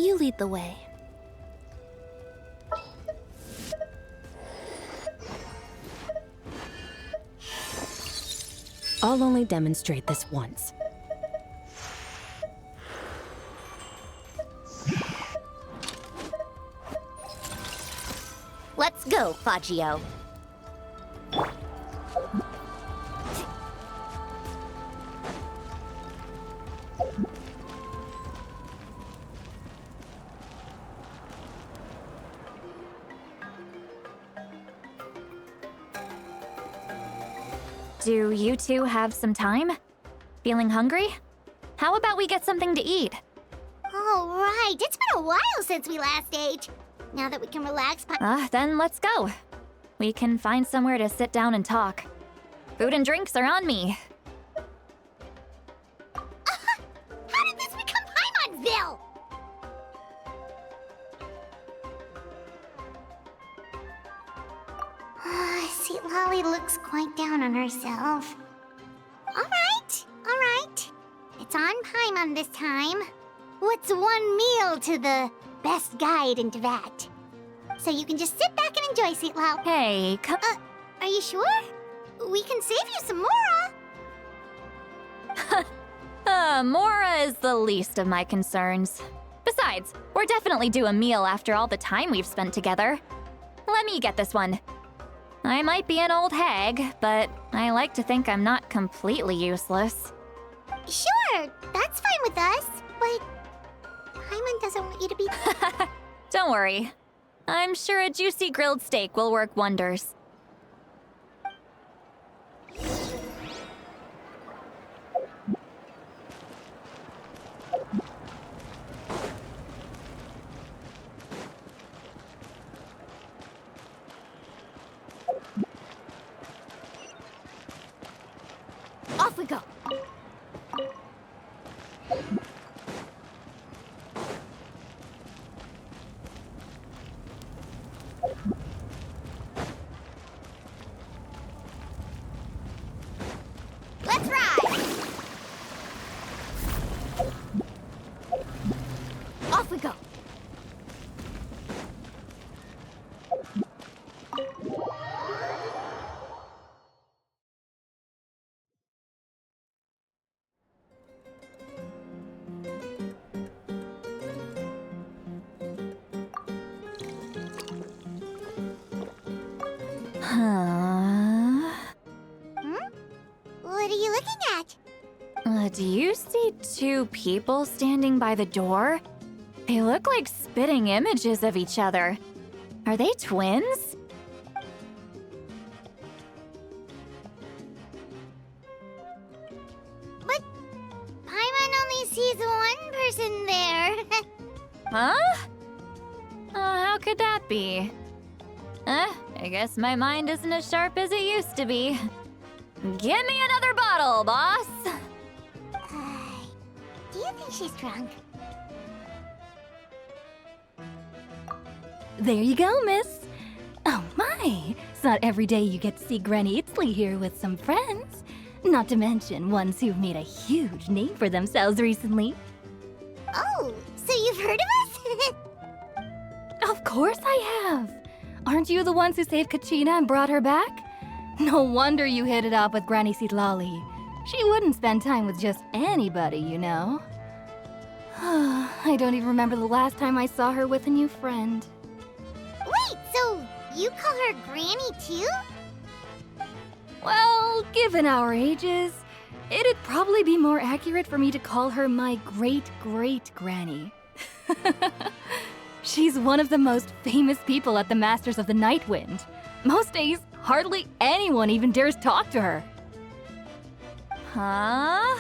You lead the way. I'll only demonstrate this once. Let's go, Fagio. Do you two have some time? Feeling hungry? How about we get something to eat? All right, it's been a while since we last ate. Now that we can relax, Then let's go. We can find somewhere to sit down and talk. Food and drinks are on me. How did this become Paimonville? Sweet Lolly looks quite down on herself. All right. It's on Paimon this time. What's one meal to the best guide into that? So you can just sit back and enjoy, Sweet Lolly. Hey, come. Are you sure? We can save you some Mora. Mora is the least of my concerns. Besides, we're definitely due a meal after all the time we've spent together. Let me get this one. I might be an old hag, but I like to think I'm not completely useless. Sure, that's fine with us, but Paimon doesn't want you to be... Don't worry. I'm sure a juicy grilled steak will work wonders. Off we go. Let's ride! Off we go. What are you looking at? Do you see two people standing by the door? They look like spitting images of each other. Are they twins? But Paimon only sees one person there. Huh? How could that be? I guess my mind isn't as sharp as it used to be. Give me another bottle, boss! Do you think she's drunk? There you go, miss. Oh my, it's not every day you get to see Granny Itzley here with some friends. Not to mention ones who've made a huge name for themselves recently. Oh, so you've heard of us? Of course I have. Aren't you the ones who saved Kachina and brought her back? No wonder you hit it off with Granny Sitlali. She wouldn't spend time with just anybody, you know. I don't even remember the last time I saw her with a new friend. Wait, so you call her Granny too? Well, given our ages, it'd probably be more accurate for me to call her my great-great-granny. She's one of the most famous people at the Masters of the Nightwind. Most days, hardly anyone even dares talk to her. Huh?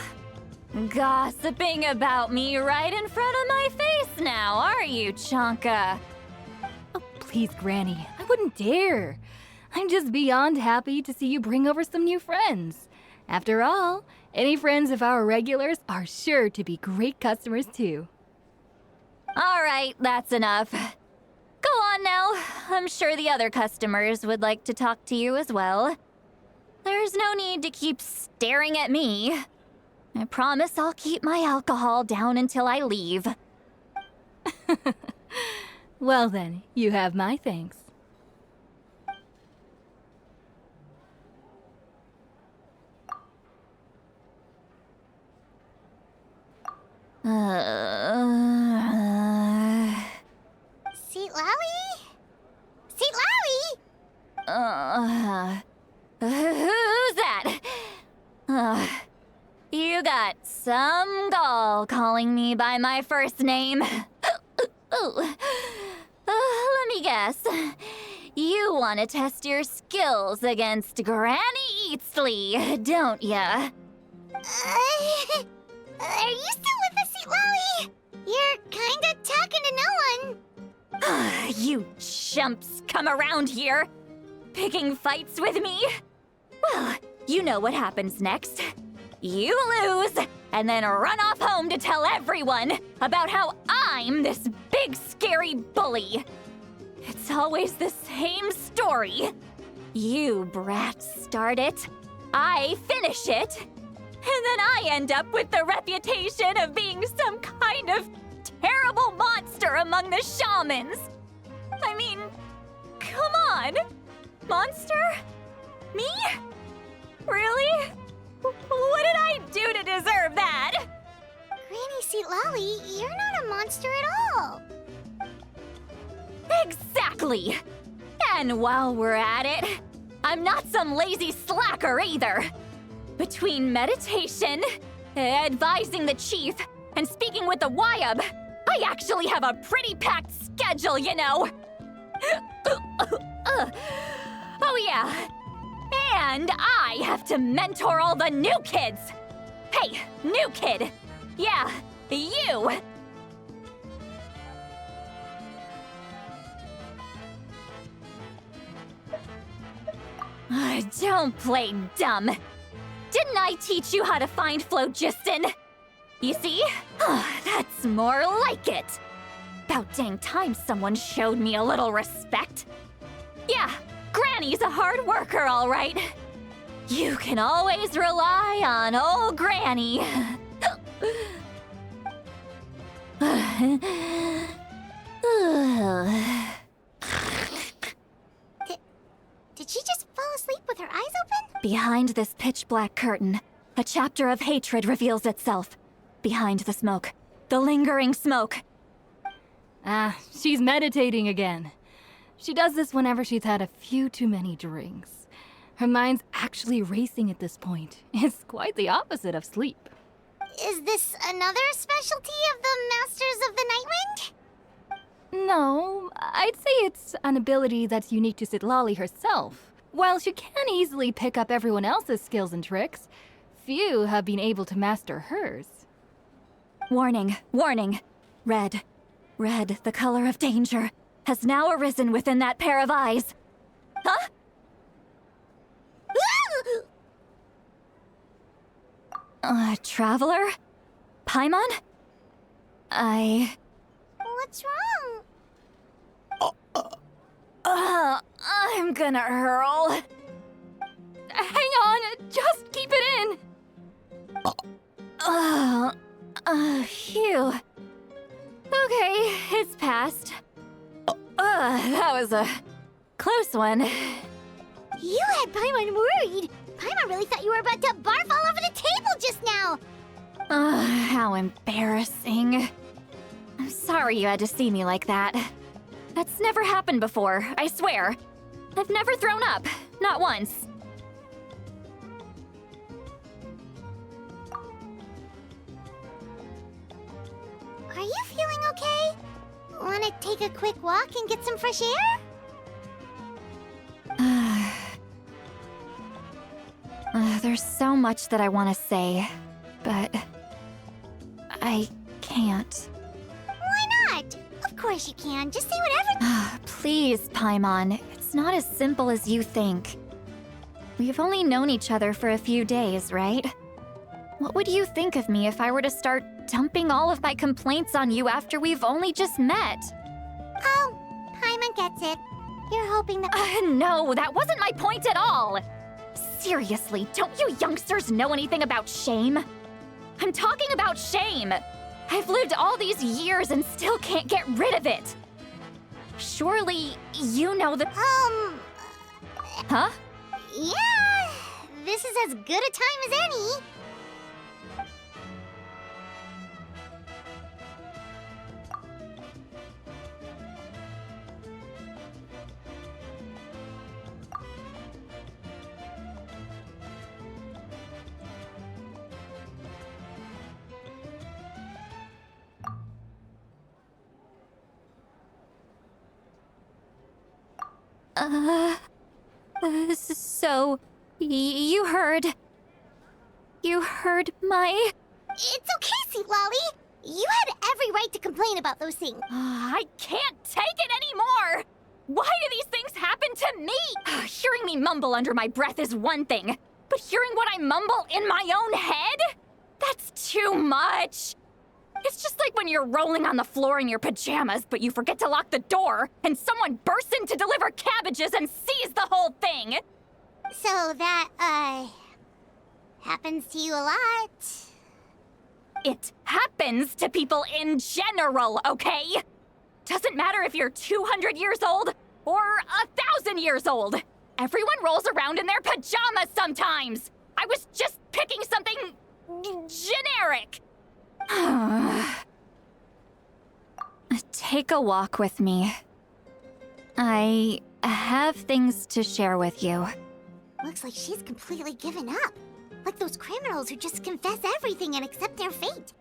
Gossiping about me right in front of my face now, are you, Chonka? Oh, please, Granny, I wouldn't dare. I'm just beyond happy to see you bring over some new friends. After all, any friends of our regulars are sure to be great customers too. All right, that's enough. Go on now. I'm sure the other customers would like to talk to you as well. There's no need to keep staring at me. I promise I'll keep my alcohol down until I leave. Well then, you have my thanks. Seat Lally? Seat Lally? Who's that? You got some gall calling me by my first name. Let me guess. You want to test your skills against Granny Eatsley, don't ya? Are you still with us, Seat Lally? You're kinda talking to no one. You chumps come around here, picking fights with me? Well, you know what happens next. You lose, and then run off home to tell everyone about how I'm this big scary bully. It's always the same story. You brats start it, I finish it, and then I end up with the reputation of being some kind of terrible monster among the shamans. I mean, come on. Monster? Me? Really? What did I do to deserve that? Granny Seat Lally, you're not a monster at all. Exactly! And while we're at it, I'm not some lazy slacker either. Between meditation, advising the chief, and speaking with the Wyab, I actually have a pretty packed schedule, you know. Oh yeah. And I have to mentor all the new kids. Hey, new kid. Yeah, you. Don't play dumb. Didn't I teach you how to find phlogiston? You see? That's more like it. About dang time someone showed me a little respect. Yeah, Granny's a hard worker, all right. You can always rely on old Granny. Did she just fall asleep with her eyes open? Behind this pitch-black curtain, a chapter of hatred reveals itself. Behind the smoke, the lingering smoke. Ah, she's meditating again. She does this whenever she's had a few too many drinks. Her mind's actually racing at this point. It's quite the opposite of sleep. Is this another specialty of the Masters of the Nightwind? No, I'd say it's an ability that's unique to Citlali herself. While she can easily pick up everyone else's skills and tricks, few have been able to master hers. Warning, warning. Red, the color of danger, has now arisen within that pair of eyes. Huh? Traveler? Paimon? What's wrong? I'm gonna hurl. Hang on, just keep it in! Phew. Okay, it's passed. That was a close one. You had Paimon worried. Paimon really thought you were about to barf all over the table just now. How embarrassing. I'm sorry you had to see me like that. That's never happened before, I swear. I've never thrown up, not once. Are you feeling okay? Wanna take a quick walk and get some fresh air? There's so much that I want to say, but I can't. Why not? Of course you can. Just say whatever. Please, Paimon. It's not as simple as you think. We've only known each other for a few days, right? What would you think of me if I were to start dumping all of my complaints on you after we've only just met? Oh, Paimon gets it. You're hoping that... No, that wasn't my point at all! Seriously, don't you youngsters know anything about shame? I'm talking about shame! I've lived all these years and still can't get rid of it. Surely you know the. Huh? Yeah, this is as good a time as any. So you heard. You heard my. It's okay, Sweet Lolly. You had every right to complain about those things. I can't take it anymore! Why do these things happen to me? Hearing me mumble under my breath is one thing, but hearing what I mumble in my own head? That's too much! It's just like when you're rolling on the floor in your pajamas, but you forget to lock the door, and someone bursts in to deliver cabbages and sees the whole thing! So that, happens to you a lot. It happens to people in general, okay? Doesn't matter if you're 200 years old or 1,000 years old. Everyone rolls around in their pajamas sometimes. I was just picking something generic. Take a walk with me. I have things to share with you. Looks like she's completely given up. Like those criminals who just confess everything and accept their fate.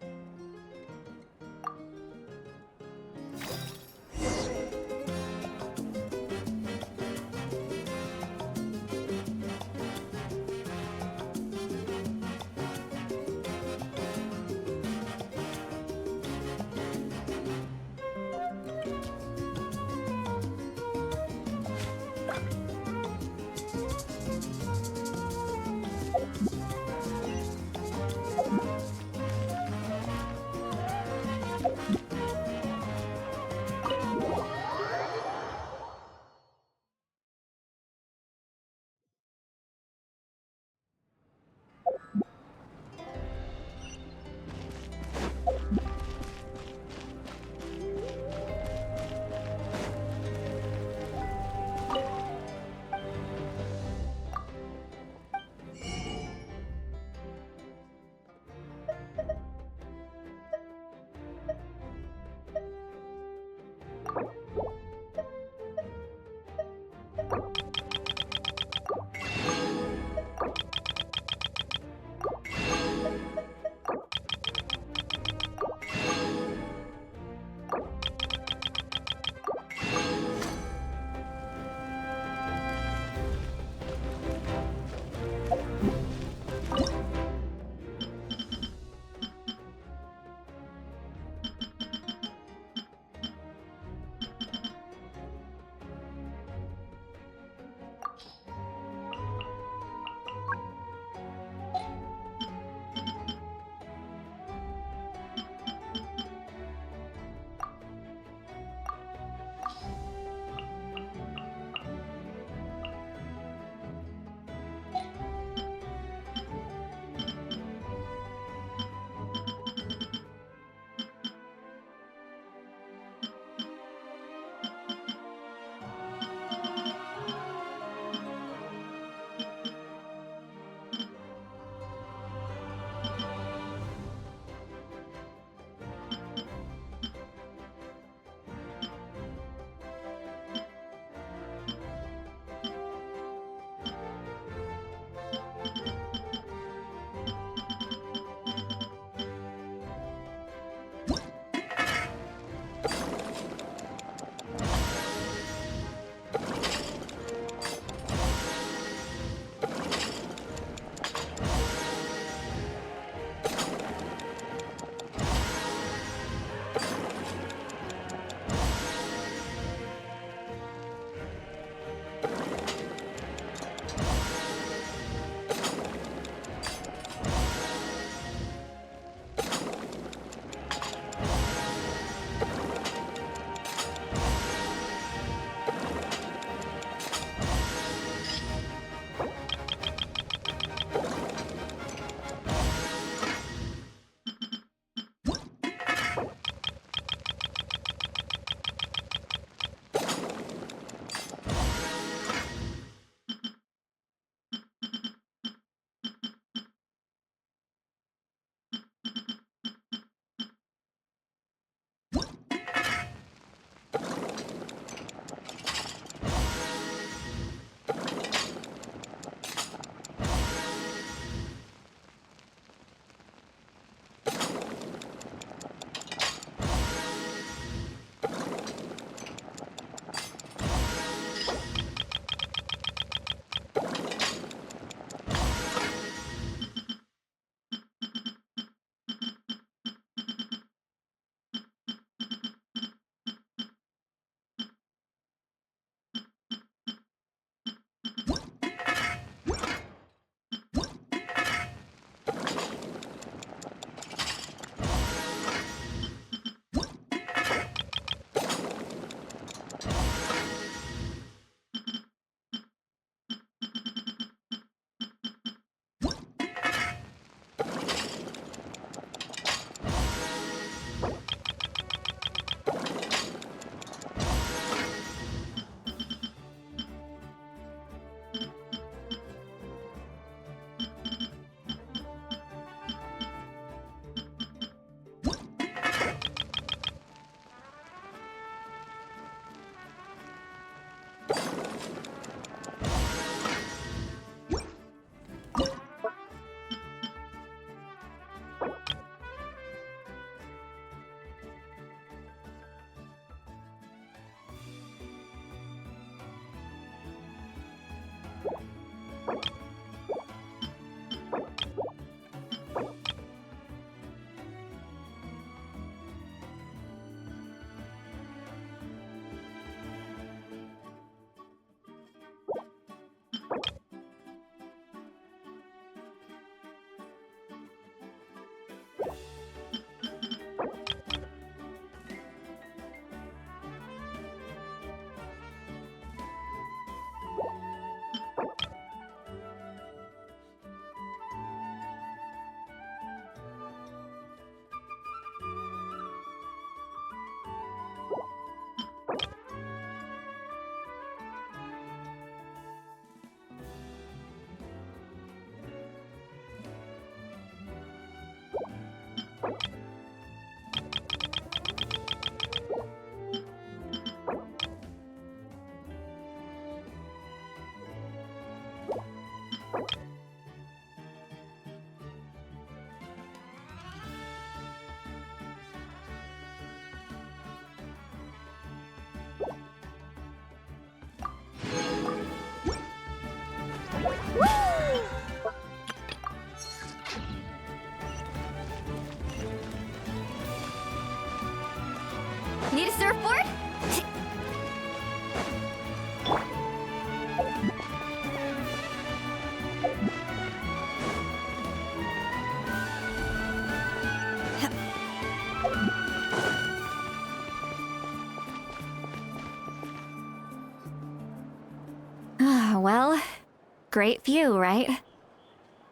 great view, right?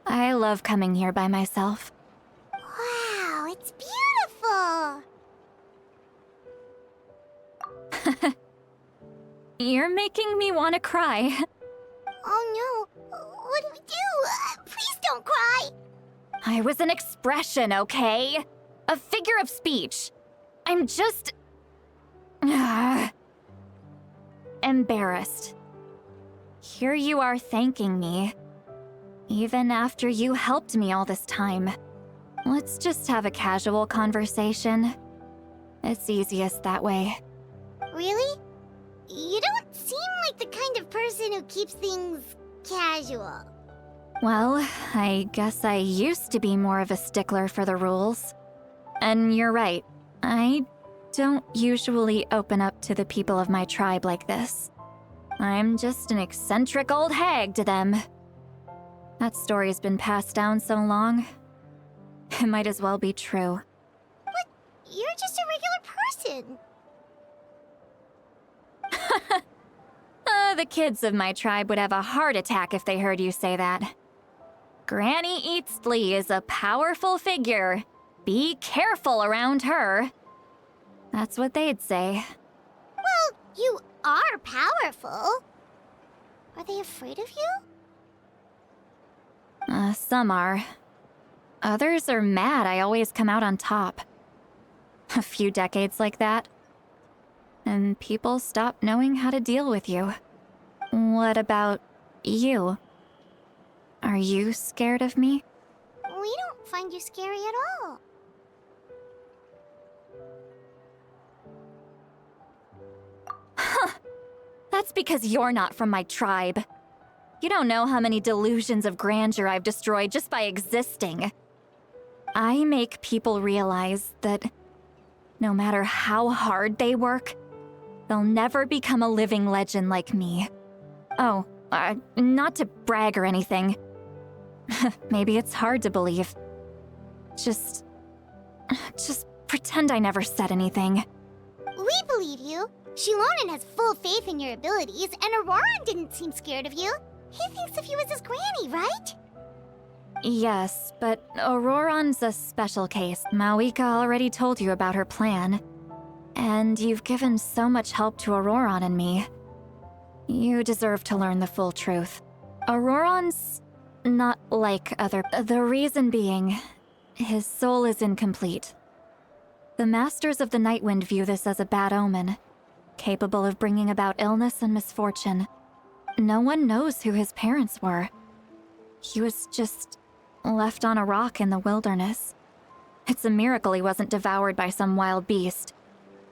I love coming here by myself. Wow, it's beautiful! You're making me want to cry. Oh no, what do we do? Please don't cry! I was an expression, okay? A figure of speech. I'm just... embarrassed. Here you are thanking me. Even after you helped me all this time. Let's just have a casual conversation. It's easiest that way. Really? You don't seem like the kind of person who keeps things casual. Well, I guess I used to be more of a stickler for the rules. And you're right, I don't usually open up to the people of my tribe like this. I'm just an eccentric old hag to them. That story's been passed down so long, it might as well be true. But you're just a regular person. The kids of my tribe would have a heart attack if they heard you say that. Granny Eatsley is a powerful figure. Be careful around her. That's what they'd say. Well, you are powerful. Are they afraid of you? Some are. Others are mad I always come out on top. A few decades like that, and people stop knowing how to deal with you. What about you? Are you scared of me? We don't find you scary at all. That's because you're not from my tribe. You don't know how many delusions of grandeur I've destroyed just by existing. I make people realize that no matter how hard they work, they'll never become a living legend like me. Oh, not to brag or anything. Maybe it's hard to believe. Just pretend I never said anything. We believe you. Shilonen has full faith in your abilities, and Auroran didn't seem scared of you. He thinks of you as his granny, right? Yes, but Auroran's a special case. Mawika already told you about her plan. And you've given so much help to Auroran and me. You deserve to learn the full truth. Auroran's not like other... The reason being, his soul is incomplete. The Masters of the Nightwind view this as a bad omen, capable of bringing about illness and misfortune. No one knows who his parents were. He was just left on a rock in the wilderness. It's a miracle he wasn't devoured by some wild beast.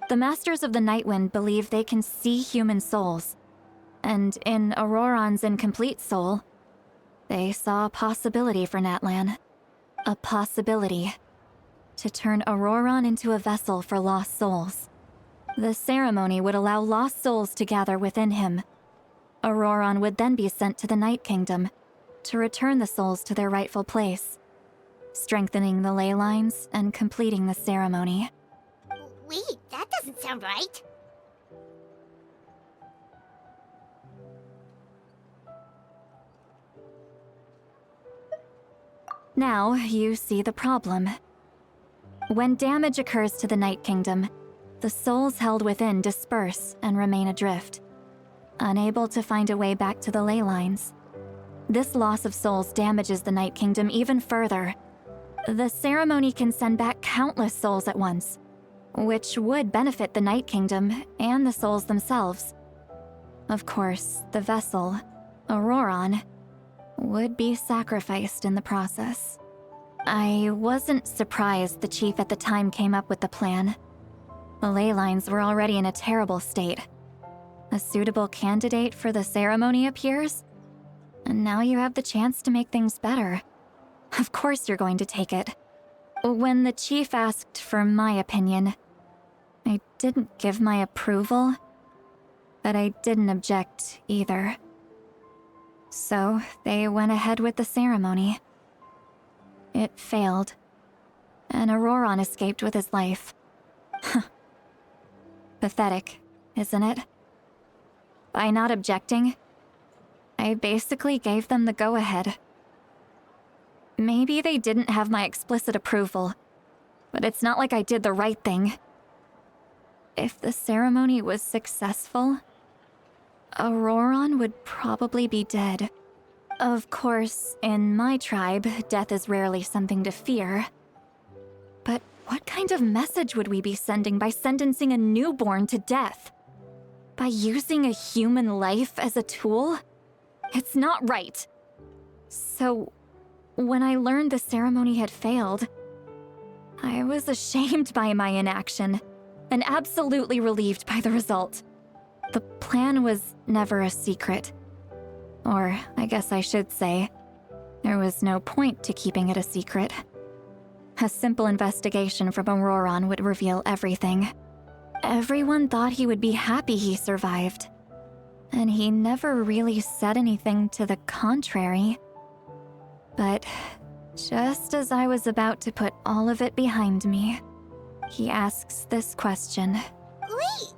The Masters of the Nightwind believe they can see human souls. And in Auroran's incomplete soul, they saw a possibility for Natlan. A possibility to turn Auroran into a vessel for lost souls. The ceremony would allow lost souls to gather within him. Auroran would then be sent to the Night Kingdom to return the souls to their rightful place, strengthening the ley lines and completing the ceremony. Wait, that doesn't sound right. Now you see the problem. When damage occurs to the Night Kingdom, the souls held within disperse and remain adrift, unable to find a way back to the ley lines. This loss of souls damages the Night Kingdom even further. The ceremony can send back countless souls at once, which would benefit the Night Kingdom and the souls themselves. Of course, the vessel, Auroran, would be sacrificed in the process. I wasn't surprised the chief at the time came up with the plan. The ley lines were already in a terrible state. A suitable candidate for the ceremony appears, and now you have the chance to make things better. Of course you're going to take it. When the chief asked for my opinion, I didn't give my approval, but I didn't object either. So they went ahead with the ceremony. It failed, and Auroran escaped with his life. Pathetic, isn't it? By not objecting, I basically gave them the go-ahead. Maybe they didn't have my explicit approval, but it's not like I did the right thing. If the ceremony was successful, Auroron would probably be dead. Of course, in my tribe, death is rarely something to fear. But what kind of message would we be sending by sentencing a newborn to death? By using a human life as a tool? It's not right. So, when I learned the ceremony had failed, I was ashamed by my inaction, and absolutely relieved by the result. The plan was never a secret. Or, I guess I should say, there was no point to keeping it a secret. A simple investigation from Auroron would reveal everything. Everyone thought he would be happy he survived. And he never really said anything to the contrary. But just as I was about to put all of it behind me, he asks this question. Wait,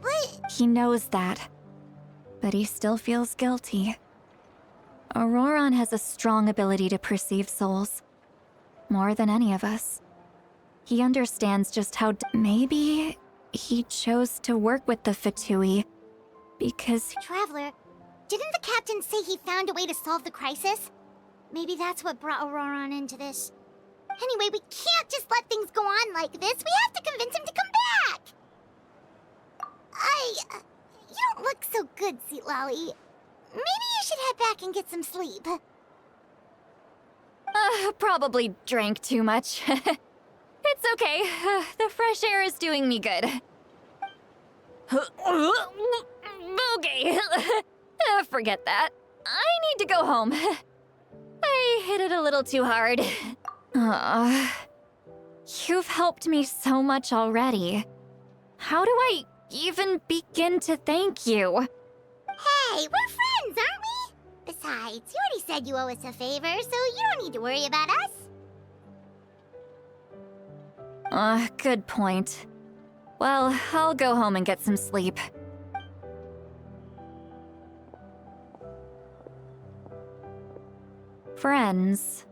but... He knows that, but he still feels guilty. Auroron has a strong ability to perceive souls, more than any of us. He understands just how maybe he chose to work with the Fatui because... Traveler, didn't the captain say he found a way to solve the crisis? Maybe that's what brought Auroron into this. Anyway, we can't just let things go on like this. We have to convince him to come back! You don't look so good, Seatlolly. Maybe you should head back and get some sleep. Probably drank too much. It's okay. The fresh air is doing me good. Okay. Forget that. I need to go home. I hit it a little too hard. You've helped me so much already. How do I even begin to thank you? Hey, we're friends, aren't we? Besides, you already said you owe us a favor, so you don't need to worry about us. Good point. Well, I'll go home and get some sleep. Friends.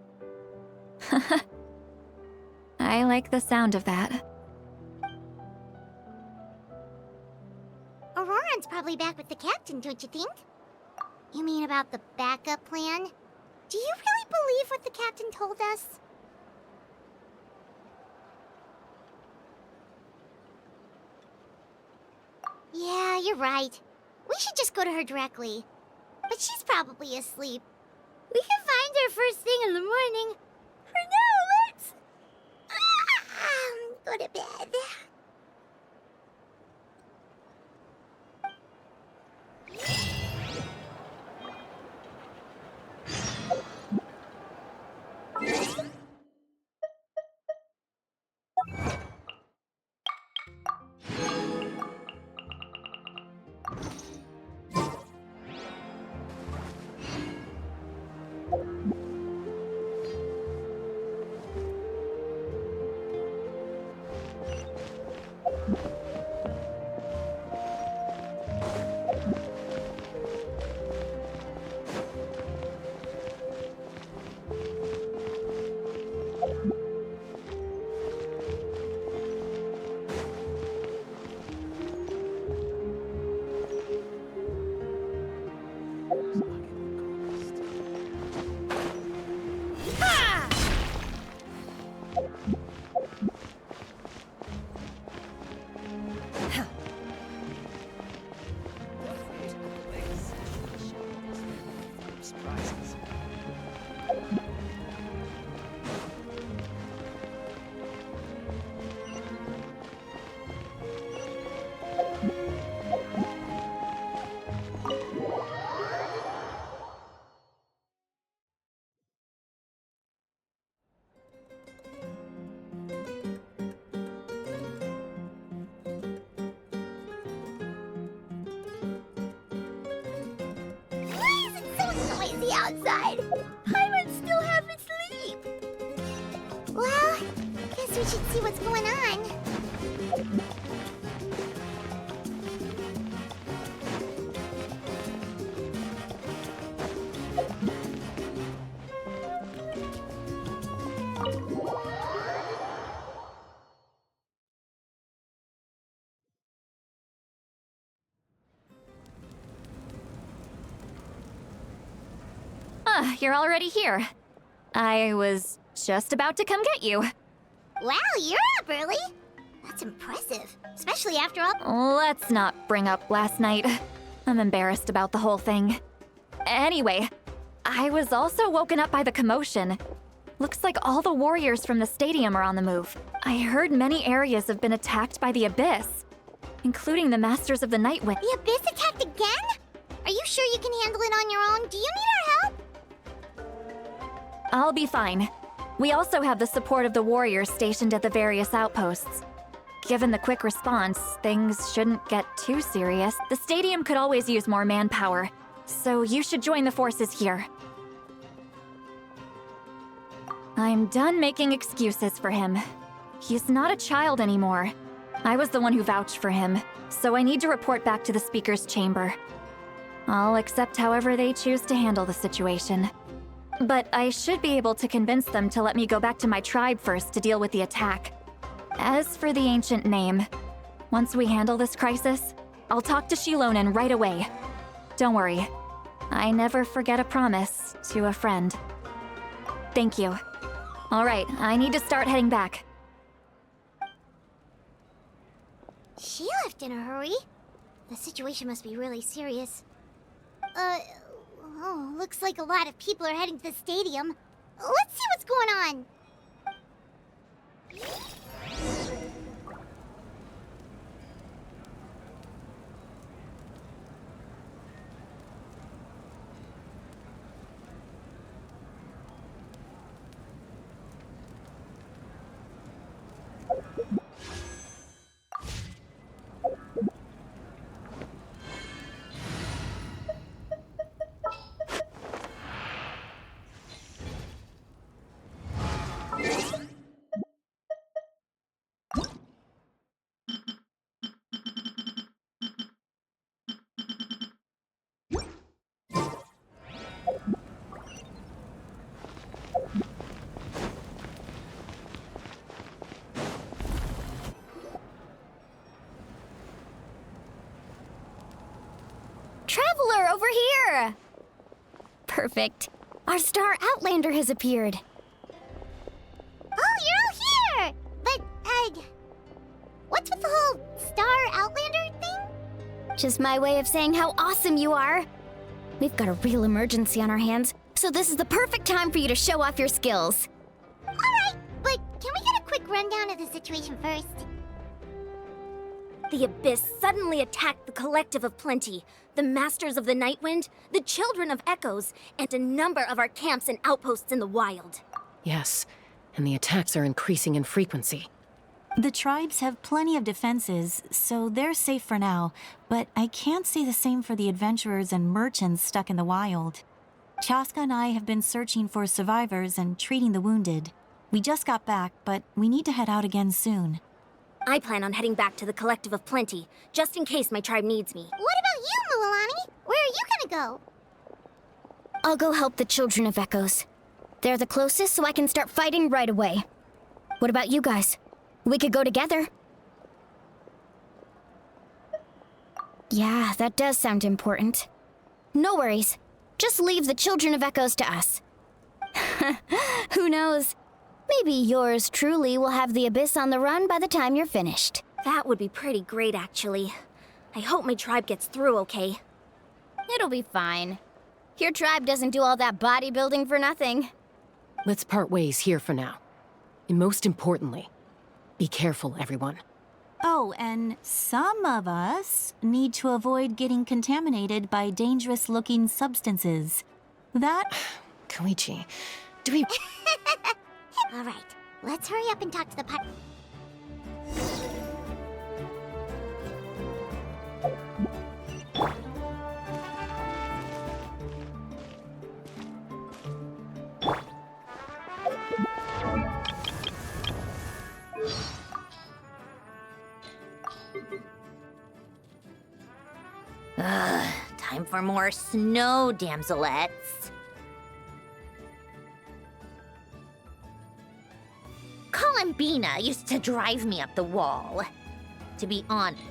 I like the sound of that. Auroron's probably back with the captain, don't you think? You mean about the backup plan? Do you really believe what the captain told us? Yeah, you're right. We should just go to her directly. But she's probably asleep. We can find her first thing in the morning. For now, let's... go to bed. Outside. Paimon still half asleep. Well, guess we should see what's going on. you're already here. I was just about to come get you. Wow, you're up early. That's impressive, especially after all. Let's not bring up last night. I'm embarrassed about the whole thing. Anyway, I was also woken up by the commotion. Looks like all the warriors from the stadium are on the move. I heard many areas have been attacked by the Abyss, including the Masters of the Nightwind. The Abyss attacked again? Are you sure you can handle it on your own? Do you need our help? I'll be fine. We also have the support of the warriors stationed at the various outposts. Given the quick response, things shouldn't get too serious. The stadium could always use more manpower, so you should join the forces here. I'm done making excuses for him. He's not a child anymore. I was the one who vouched for him, so I need to report back to the Speaker's chamber. I'll accept however they choose to handle the situation. But I should be able to convince them to let me go back to my tribe first to deal with the attack. As for the ancient name, once we handle this crisis, I'll talk to Shilonen right away. Don't worry, I never forget a promise to a friend. Thank you. All right, I need to start heading back. She left in a hurry. The situation must be really serious. Oh, looks like a lot of people are heading to the stadium. Let's see what's going on. Traveler, over here! Perfect. Our star Outlander has appeared. Oh, you're all here! But, what's with the whole Star Outlander thing? Just my way of saying how awesome you are. We've got a real emergency on our hands, so this is the perfect time for you to show off your skills. Alright, but can we get a quick rundown of the situation first? The Abyss suddenly attacked the Collective of Plenty, the Masters of the Nightwind, the Children of Echoes, and a number of our camps and outposts in the wild. Yes, and the attacks are increasing in frequency. The tribes have plenty of defenses, so they're safe for now, but I can't say the same for the adventurers and merchants stuck in the wild. Chaska and I have been searching for survivors and treating the wounded. We just got back, but we need to head out again soon. I plan on heading back to the Collective of Plenty, just in case my tribe needs me. What about you, Mualani? Where are you gonna go? I'll go help the Children of Echoes. They're the closest, so I can start fighting right away. What about you guys? We could go together. Yeah, that does sound important. No worries. Just leave the Children of Echoes to us. Who knows? Maybe yours truly will have the Abyss on the run by the time you're finished. That would be pretty great, actually. I hope my tribe gets through okay. It'll be fine. Your tribe doesn't do all that bodybuilding for nothing. Let's part ways here for now. And most importantly, be careful, everyone. Oh, and some of us need to avoid getting contaminated by dangerous-looking substances. That... Koichi, do we... Alright, let's hurry up and talk to the pot. Time for more snow, damselettes. Columbina used to drive me up the wall. To be honest.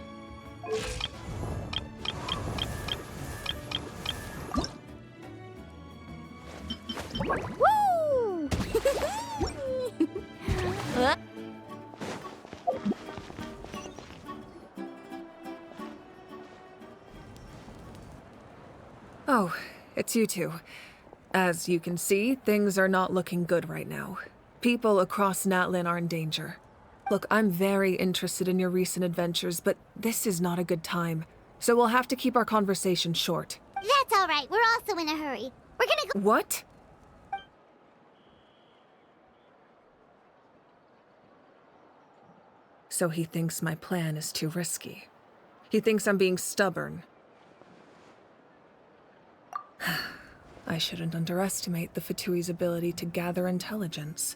Woo! Oh, it's you two. As you can see, things are not looking good right now. People across Natlin are in danger. Look, I'm very interested in your recent adventures, but this is not a good time. So we'll have to keep our conversation short. That's all right. We're also in a hurry. We're gonna go. What? So he thinks my plan is too risky. He thinks I'm being stubborn. I shouldn't underestimate the Fatui's ability to gather intelligence.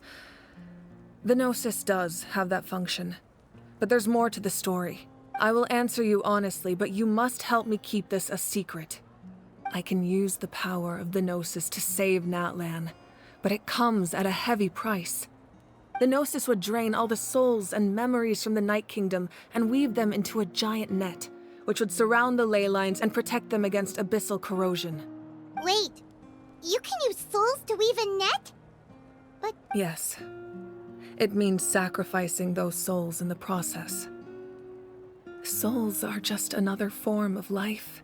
The Gnosis does have that function, but there's more to the story. I will answer you honestly, but you must help me keep this a secret. I can use the power of the Gnosis to save Natlan, but it comes at a heavy price. The Gnosis would drain all the souls and memories from the Night Kingdom and weave them into a giant net, which would surround the ley lines and protect them against abyssal corrosion. Wait. You can use souls to weave a net? Yes. It means sacrificing those souls in the process. Souls are just another form of life.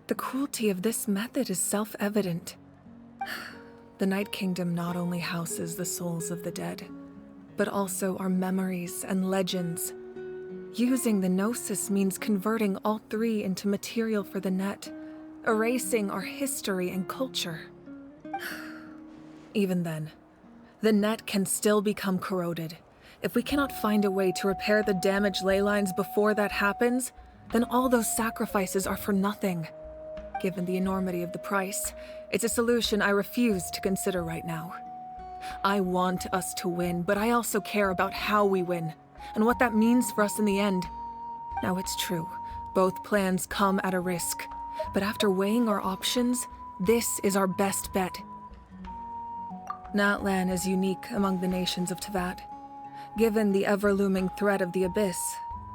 The cruelty of this method is self-evident. The Night Kingdom not only houses the souls of the dead, but also our memories and legends. Using the Gnosis means converting all three into material for the net, erasing our history and culture. Even then, the net can still become corroded. If we cannot find a way to repair the damaged ley lines before that happens, then all those sacrifices are for nothing. Given the enormity of the price, it's a solution I refuse to consider right now. I want us to win, but I also care about how we win, and what that means for us in the end. Now it's true, both plans come at a risk, but after weighing our options, this is our best bet. Natlan is unique among the nations of Teyvat. Given the ever-looming threat of the Abyss,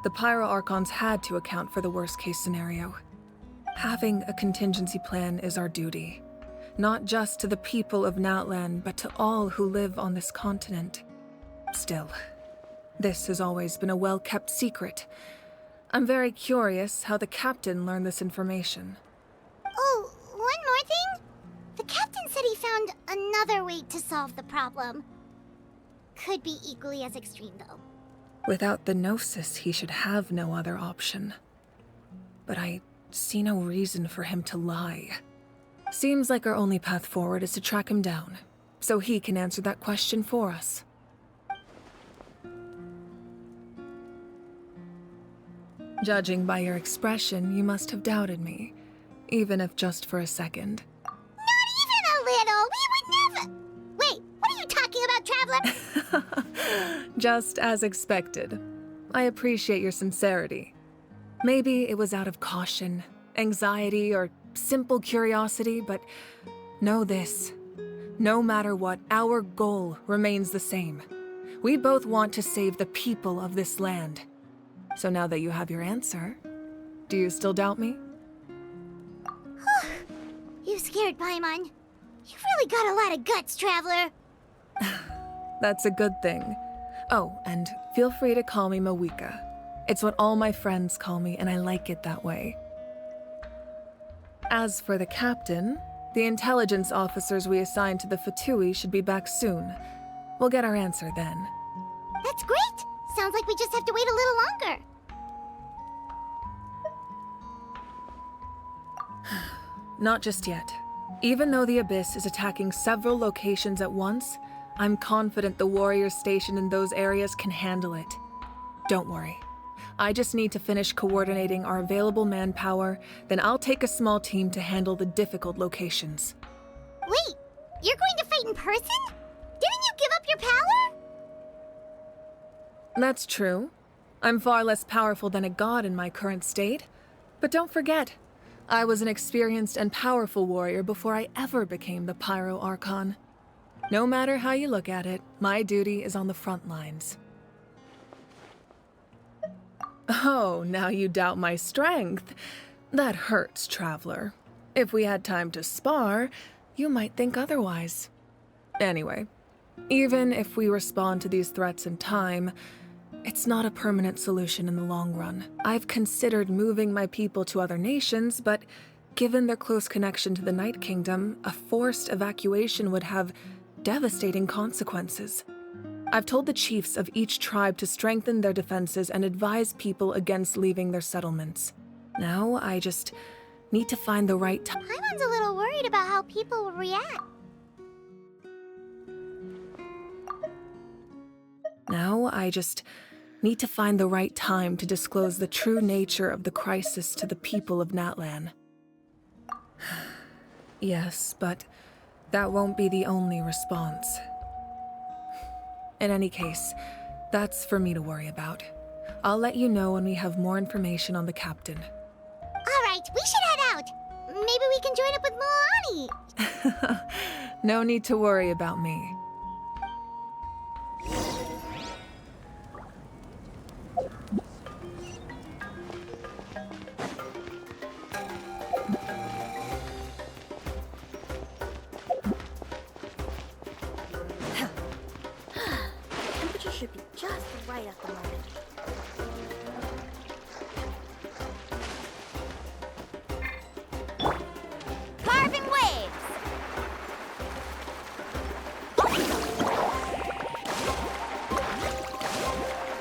the Pyro Archons had to account for the worst-case scenario. Having a contingency plan is our duty, not just to the people of Natlan, but to all who live on this continent. Still, this has always been a well-kept secret. I'm very curious how the captain learned this information. Oh, one more thing? The captain said he found another way to solve the problem. Could be equally as extreme, though. Without the Gnosis, he should have no other option. But I see no reason for him to lie. Seems like our only path forward is to track him down, so he can answer that question for us. Judging by your expression, you must have doubted me, even if just for a second. Not even a little! We would never— Wait, what are you talking about, Traveler? Just as expected. I appreciate your sincerity. Maybe it was out of caution, anxiety, or simple curiosity, but know this. No matter what, our goal remains the same. We both want to save the people of this land. So now that you have your answer, do you still doubt me? You scared Paimon. You've really got a lot of guts, Traveler. That's a good thing. Oh, and feel free to call me Mawika. It's what all my friends call me, and I like it that way. As for the captain, the intelligence officers we assigned to the Fatui should be back soon. We'll get our answer then. That's great! Sounds like we just have to wait a little longer. Not just yet. Even though the Abyss is attacking several locations at once, I'm confident the warriors stationed in those areas can handle it. Don't worry. I just need to finish coordinating our available manpower, then I'll take a small team to handle the difficult locations. Wait, you're going to fight in person? Didn't you give up your power? That's true. I'm far less powerful than a god in my current state. But don't forget, I was an experienced and powerful warrior before I ever became the Pyro Archon. No matter how you look at it, my duty is on the front lines. Oh, now you doubt my strength. That hurts, Traveler. If we had time to spar, you might think otherwise. Anyway, even if we respond to these threats in time, it's not a permanent solution in the long run. I've considered moving my people to other nations, but given their close connection to the Night Kingdom, a forced evacuation would have devastating consequences. I've told the chiefs of each tribe to strengthen their defenses and advise people against leaving their settlements. Now, I just need to find the right time. Paimon's a little worried about how people will react. Now, I just need to find the right time to disclose the true nature of the crisis to the people of Natlan. Yes, but that won't be the only response. In any case, that's for me to worry about. I'll let you know when we have more information on the captain. Alright, we should head out. Maybe we can join up with Moani. No need to worry about me. Temperature should be just right at the moment. Carving waves!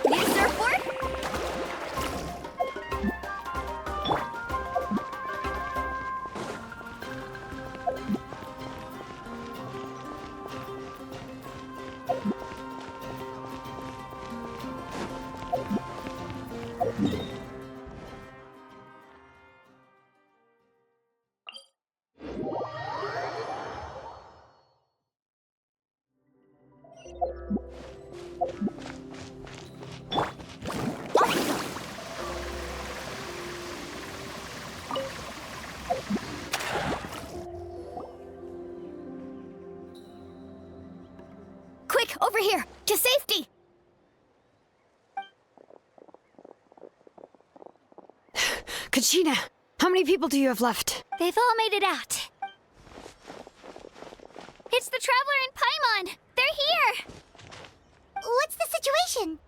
New surfboard? Quick, over here! To safety! Kachina, how many people do you have left? They've all made it out. It's the Traveler and Paimon! They're here! What's the situation?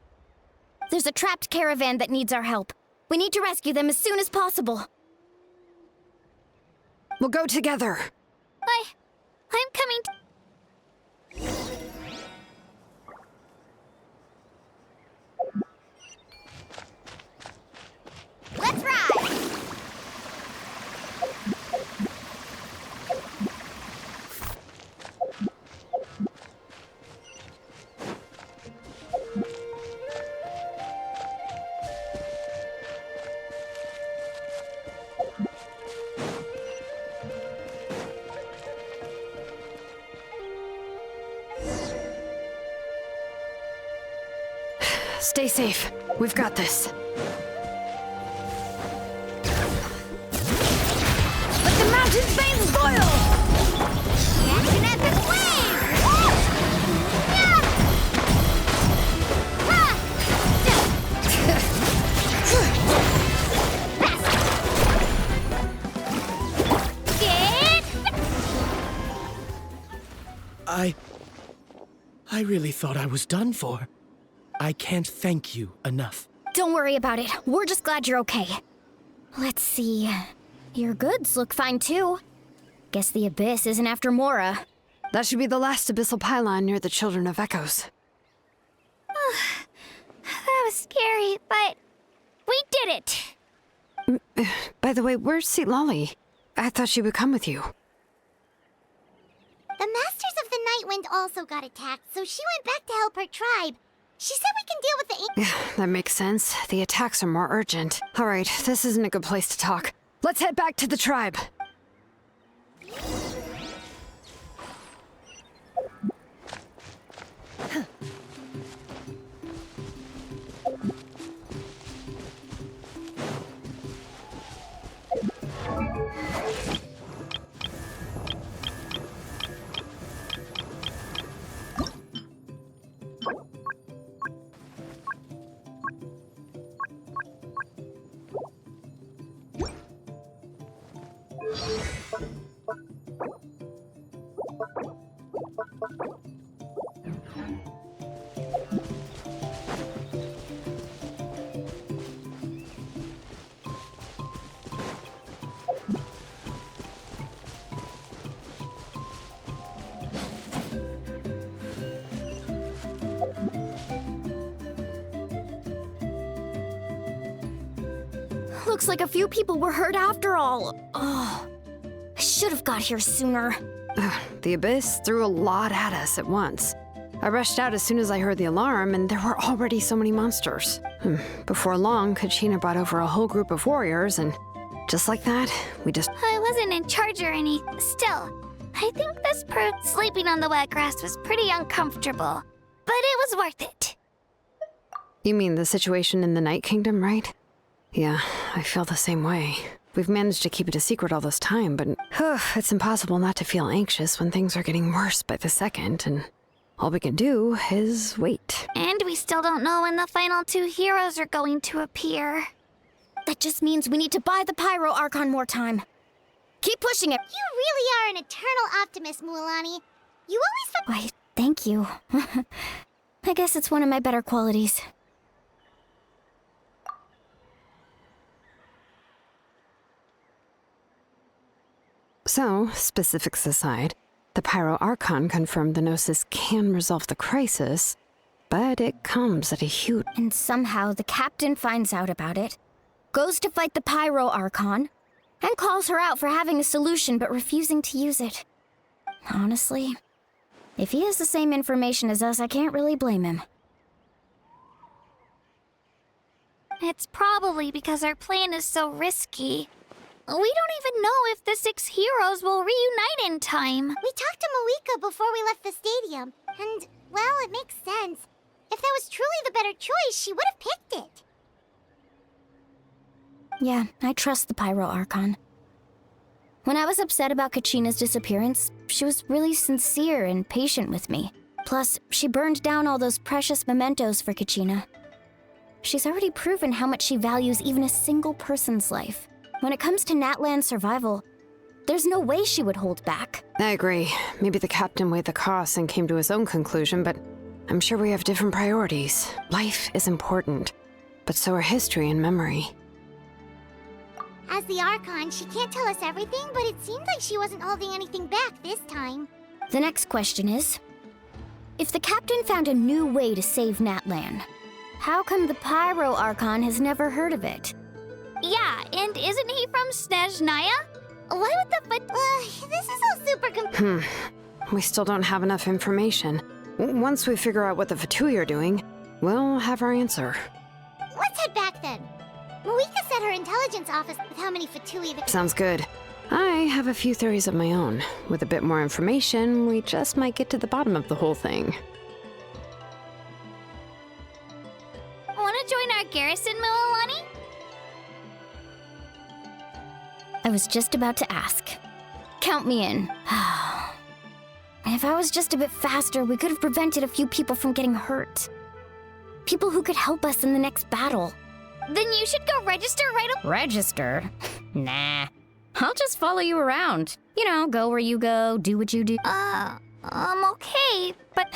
There's a trapped caravan that needs our help. We need to rescue them as soon as possible. We'll go together. I'm coming. Let's ride! Stay safe. We've got this. Let the mountain's veins boil! Action at the flame! Yeah! I really thought I was done for. I can't thank you enough. Don't worry about it. We're just glad you're okay. Let's see. Your goods look fine too. Guess the Abyss isn't after Mora. That should be the last abyssal pylon near the Children of Echoes. That was scary, but we did it! By the way, where's Lolly? I thought she would come with you. The Masters of the Night Wind also got attacked, so she went back to help her tribe. She said we can deal with the That makes sense. The attacks are more urgent. All right, this isn't a good place to talk. Let's head back to the tribe. Looks like a few people were hurt after all. Oh, I should have got here sooner. The Abyss threw a lot at us at once. I rushed out as soon as I heard the alarm, and there were already so many monsters. Before long, Kachina brought over a whole group of warriors, and just like that, we just... I wasn't in charge or any. Still, I think this proved sleeping on the wet grass was pretty uncomfortable. But it was worth it. You mean the situation in the Night Kingdom, right? Yeah, I feel the same way. We've managed to keep it a secret all this time, but it's impossible not to feel anxious when things are getting worse by the second, and all we can do is wait. And we still don't know when the final 2 heroes are going to appear. That just means we need to buy the Pyro Archon more time. Keep pushing it. You really are an eternal optimist, Mualani. You always... Why, thank you. I guess it's one of my better qualities. So, specifics aside, the Pyro Archon confirmed the Gnosis can resolve the crisis, but it comes at a huge... And somehow the captain finds out about it, goes to fight the Pyro Archon, and calls her out for having a solution but refusing to use it. Honestly, if he has the same information as us, I can't really blame him. It's probably because our plan is so risky. We don't even know if the 6 heroes will reunite in time. We talked to Malika before we left the stadium, and, well, it makes sense. If that was truly the better choice, she would have picked it. Yeah, I trust the Pyro Archon. When I was upset about Kachina's disappearance, she was really sincere and patient with me. Plus, she burned down all those precious mementos for Kachina. She's already proven how much she values even a single person's life. When it comes to Natlan's survival, there's no way she would hold back. I agree. Maybe the captain weighed the costs and came to his own conclusion, but I'm sure we have different priorities. Life is important, but so are history and memory. As the Archon, she can't tell us everything, but it seems like she wasn't holding anything back this time. The next question is, if the captain found a new way to save Natlan, how come the Pyro Archon has never heard of it? Yeah, and isn't he from Snezhnaya? Why would the this is all super We still don't have enough information. Once we figure out what the Fatui are doing, we'll have our answer. Let's head back then. Malika said her intelligence office with how many Fatui... Sounds good. I have a few theories of my own. With a bit more information, we just might get to the bottom of the whole thing. Want to join our garrison, Mualani? I was just about to ask. Count me in. If I was just a bit faster, we could have prevented a few people from getting hurt. People who could help us in the next battle. Then you should go register right away. Register? Nah. I'll just follow you around. You know, go where you go, do what you do. Okay, but...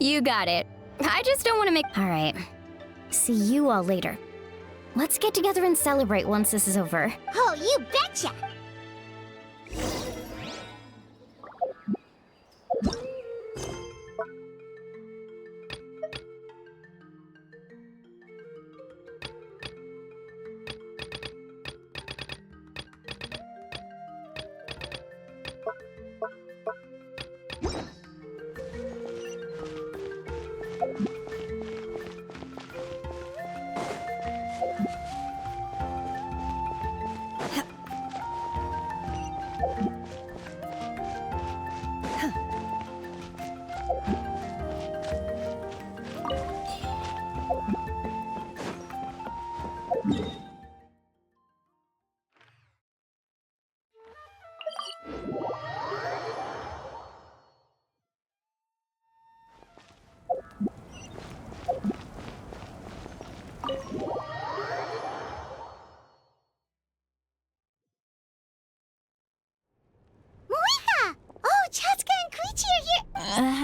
You got it. I just don't want to make... Alright. See you all later. Let's get together and celebrate once this is over. Oh, you betcha!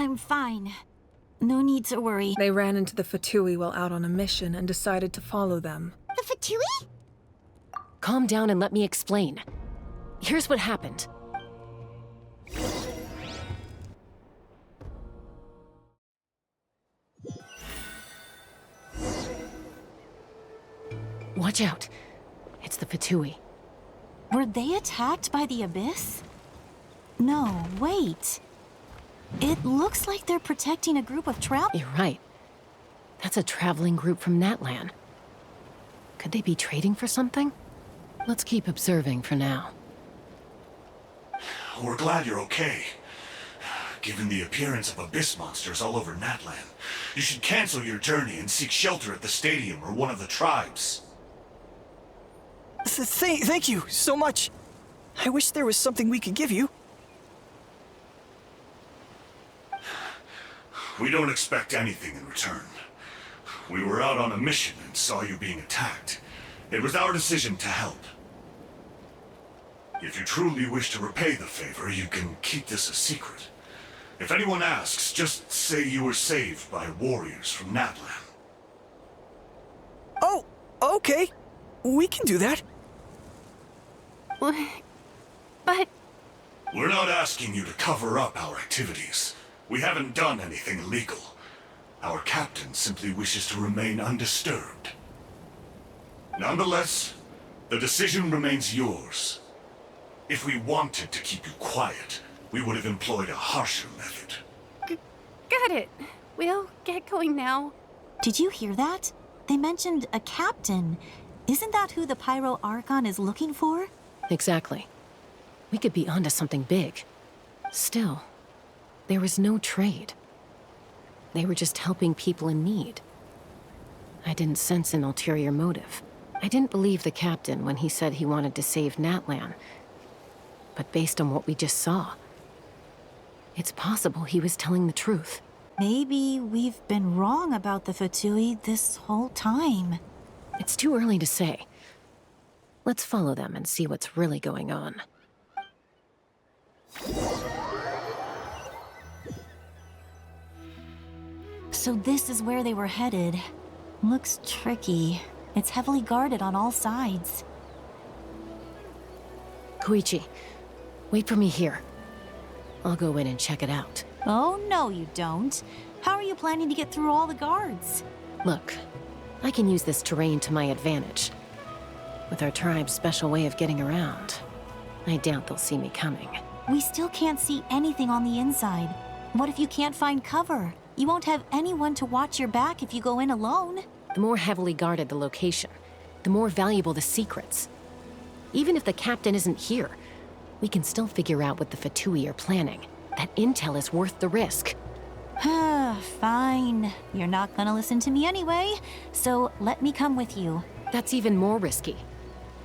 I'm fine. No need to worry. They ran into the Fatui while out on a mission and decided to follow them. The Fatui? Calm down and let me explain. Here's what happened. Watch out. It's the Fatui. Were they attacked by the Abyss? No, wait. It looks like they're protecting a group of travelers. You're right. That's a traveling group from Natlan. Could they be trading for something? Let's keep observing for now. We're glad you're okay. Given the appearance of abyss monsters all over Natlan, you should cancel your journey and seek shelter at the stadium or one of the tribes. Thank you so much. I wish there was something we could give you. We don't expect anything in return. We were out on a mission and saw you being attacked. It was our decision to help. If you truly wish to repay the favor, you can keep this a secret. If anyone asks, just say you were saved by warriors from Natlan. Oh, okay. We can do that. But We're not asking you to cover up our activities. We haven't done anything illegal. Our captain simply wishes to remain undisturbed. Nonetheless, the decision remains yours. If we wanted to keep you quiet, we would have employed a harsher method. Got it. We'll get going now. Did you hear that? They mentioned a captain. Isn't that who the Pyro Archon is looking for? Exactly. We could be onto something big. Still, there was no trade. They were just helping people in need. I didn't sense an ulterior motive. I didn't believe the captain when he said he wanted to save Natlan. But based on what we just saw, it's possible he was telling the truth. Maybe we've been wrong about the Fatui this whole time. It's too early to say. Let's follow them and see what's really going on. So this is where they were headed. Looks tricky. It's heavily guarded on all sides. Koichi, wait for me here. I'll go in and check it out. Oh, no you don't. How are you planning to get through all the guards? Look, I can use this terrain to my advantage. With our tribe's special way of getting around, I doubt they'll see me coming. We still can't see anything on the inside. What if you can't find cover? You won't have anyone to watch your back if you go in alone. The more heavily guarded the location, the more valuable the secrets. Even if the captain isn't here, we can still figure out what the Fatui are planning. That intel is worth the risk. Fine. You're not gonna listen to me anyway, so let me come with you. That's even more risky.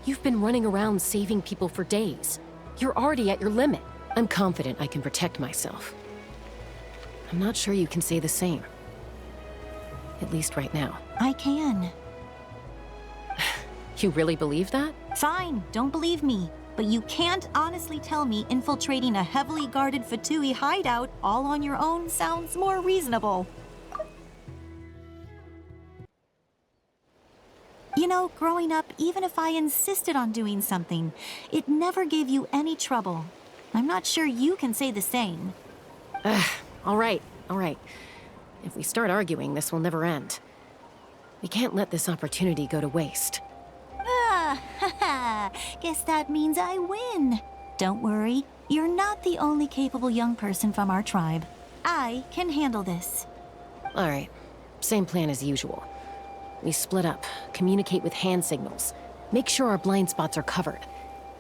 You've been running around saving people for days. You're already at your limit. I'm confident I can protect myself. I'm not sure you can say the same. At least right now. I can. You really believe that? Fine, don't believe me. But you can't honestly tell me infiltrating a heavily guarded Fatui hideout all on your own sounds more reasonable. You know, growing up, even if I insisted on doing something, it never gave you any trouble. I'm not sure you can say the same. All right. If we start arguing, this will never end. We can't let this opportunity go to waste. Guess that means I win. Don't worry, you're not the only capable young person from our tribe. I can handle this. All right, same plan as usual. We split up, communicate with hand signals, make sure our blind spots are covered,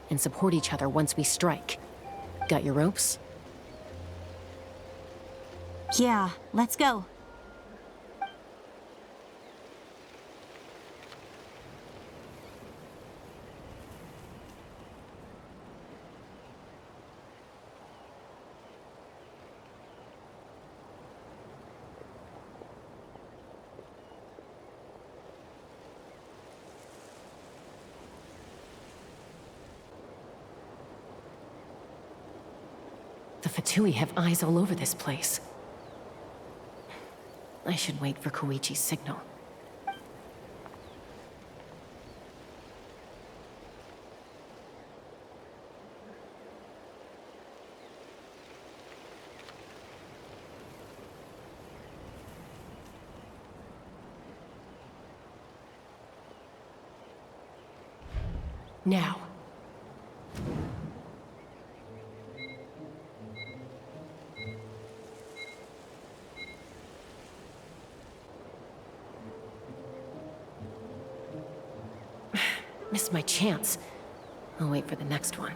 and support each other once we strike. Got your ropes? Yeah, let's go. The Fatui have eyes all over this place. I should wait for Koichi's signal. Now. Missed my chance. I'll wait for the next one.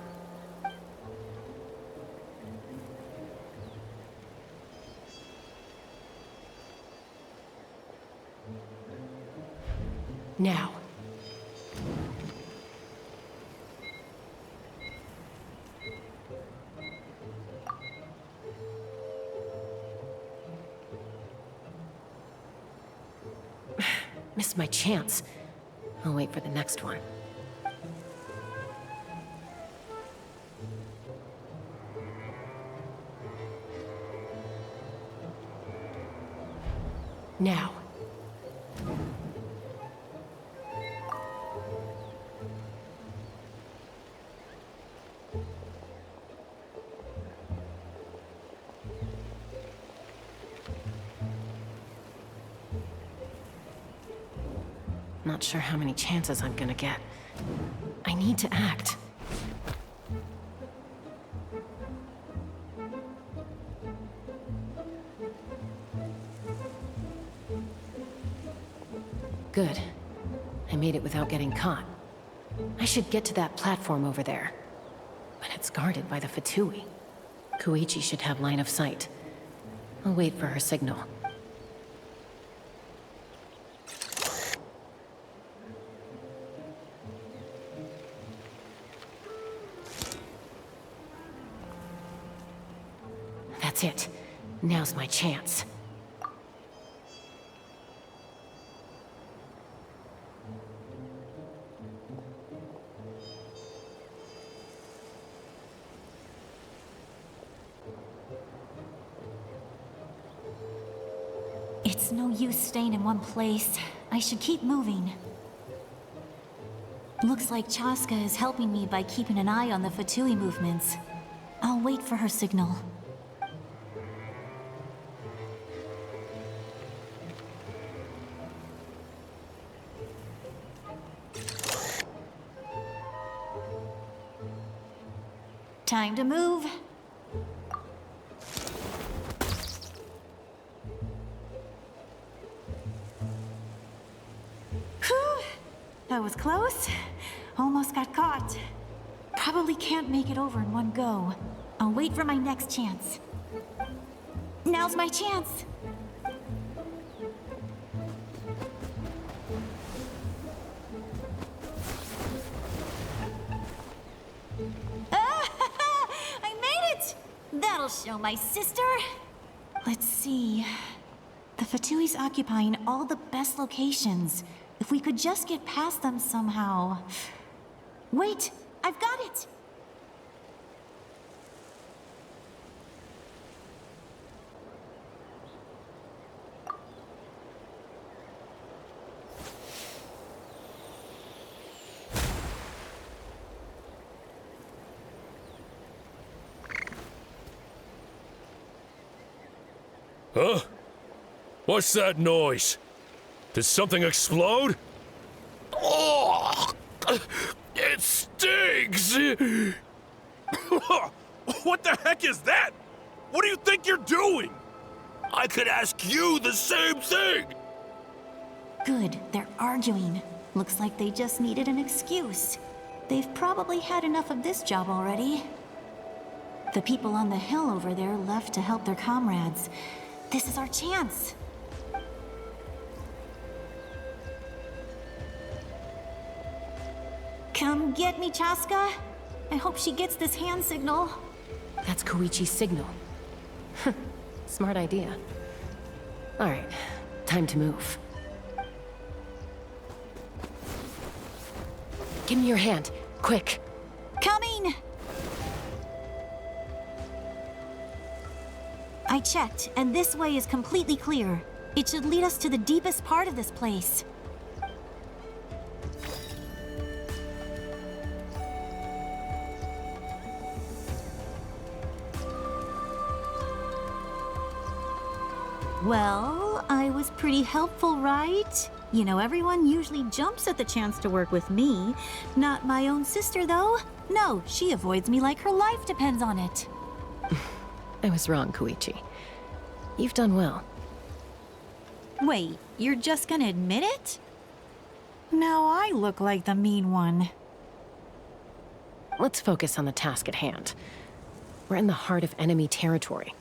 Now. Missed my chance. I'll wait for the next one. Now. Not sure how many chances I'm gonna get. I need to act. Good. I made it without getting caught. I should get to that platform over there. But it's guarded by the Fatui. Koichi should have line of sight. I'll wait for her signal. That's it. Now's my chance. It's no use staying in one place. I should keep moving. Looks like Chaska is helping me by keeping an eye on the Fatui movements. I'll wait for her signal. Time to move. Whew! That was close. Almost got caught. Probably can't make it over in one go. I'll wait for my next chance. Now's my chance. I made it! That'll show my sister. Let's see. The Fatui's occupying all the best locations. If we could just get past them somehow. Wait, I've got it! Huh? What's that noise? Did something explode? Oh! It stinks! What the heck is that? What do you think you're doing? I could ask you the same thing! Good, they're arguing. Looks like they just needed an excuse. They've probably had enough of this job already. The people on the hill over there left to help their comrades. This is our chance. Come get me, Chaska. I hope she gets this hand signal. That's Koichi's signal. Smart idea. All right, time to move. Give me your hand, quick. Coming! I checked, and this way is completely clear. It should lead us to the deepest part of this place. Well, I was pretty helpful, right? You know, everyone usually jumps at the chance to work with me. Not my own sister, though. No, she avoids me like her life depends on it. I was wrong, Koichi. You've done well. Wait, you're just gonna admit it? Now I look like the mean one. Let's focus on the task at hand. We're in the heart of enemy territory.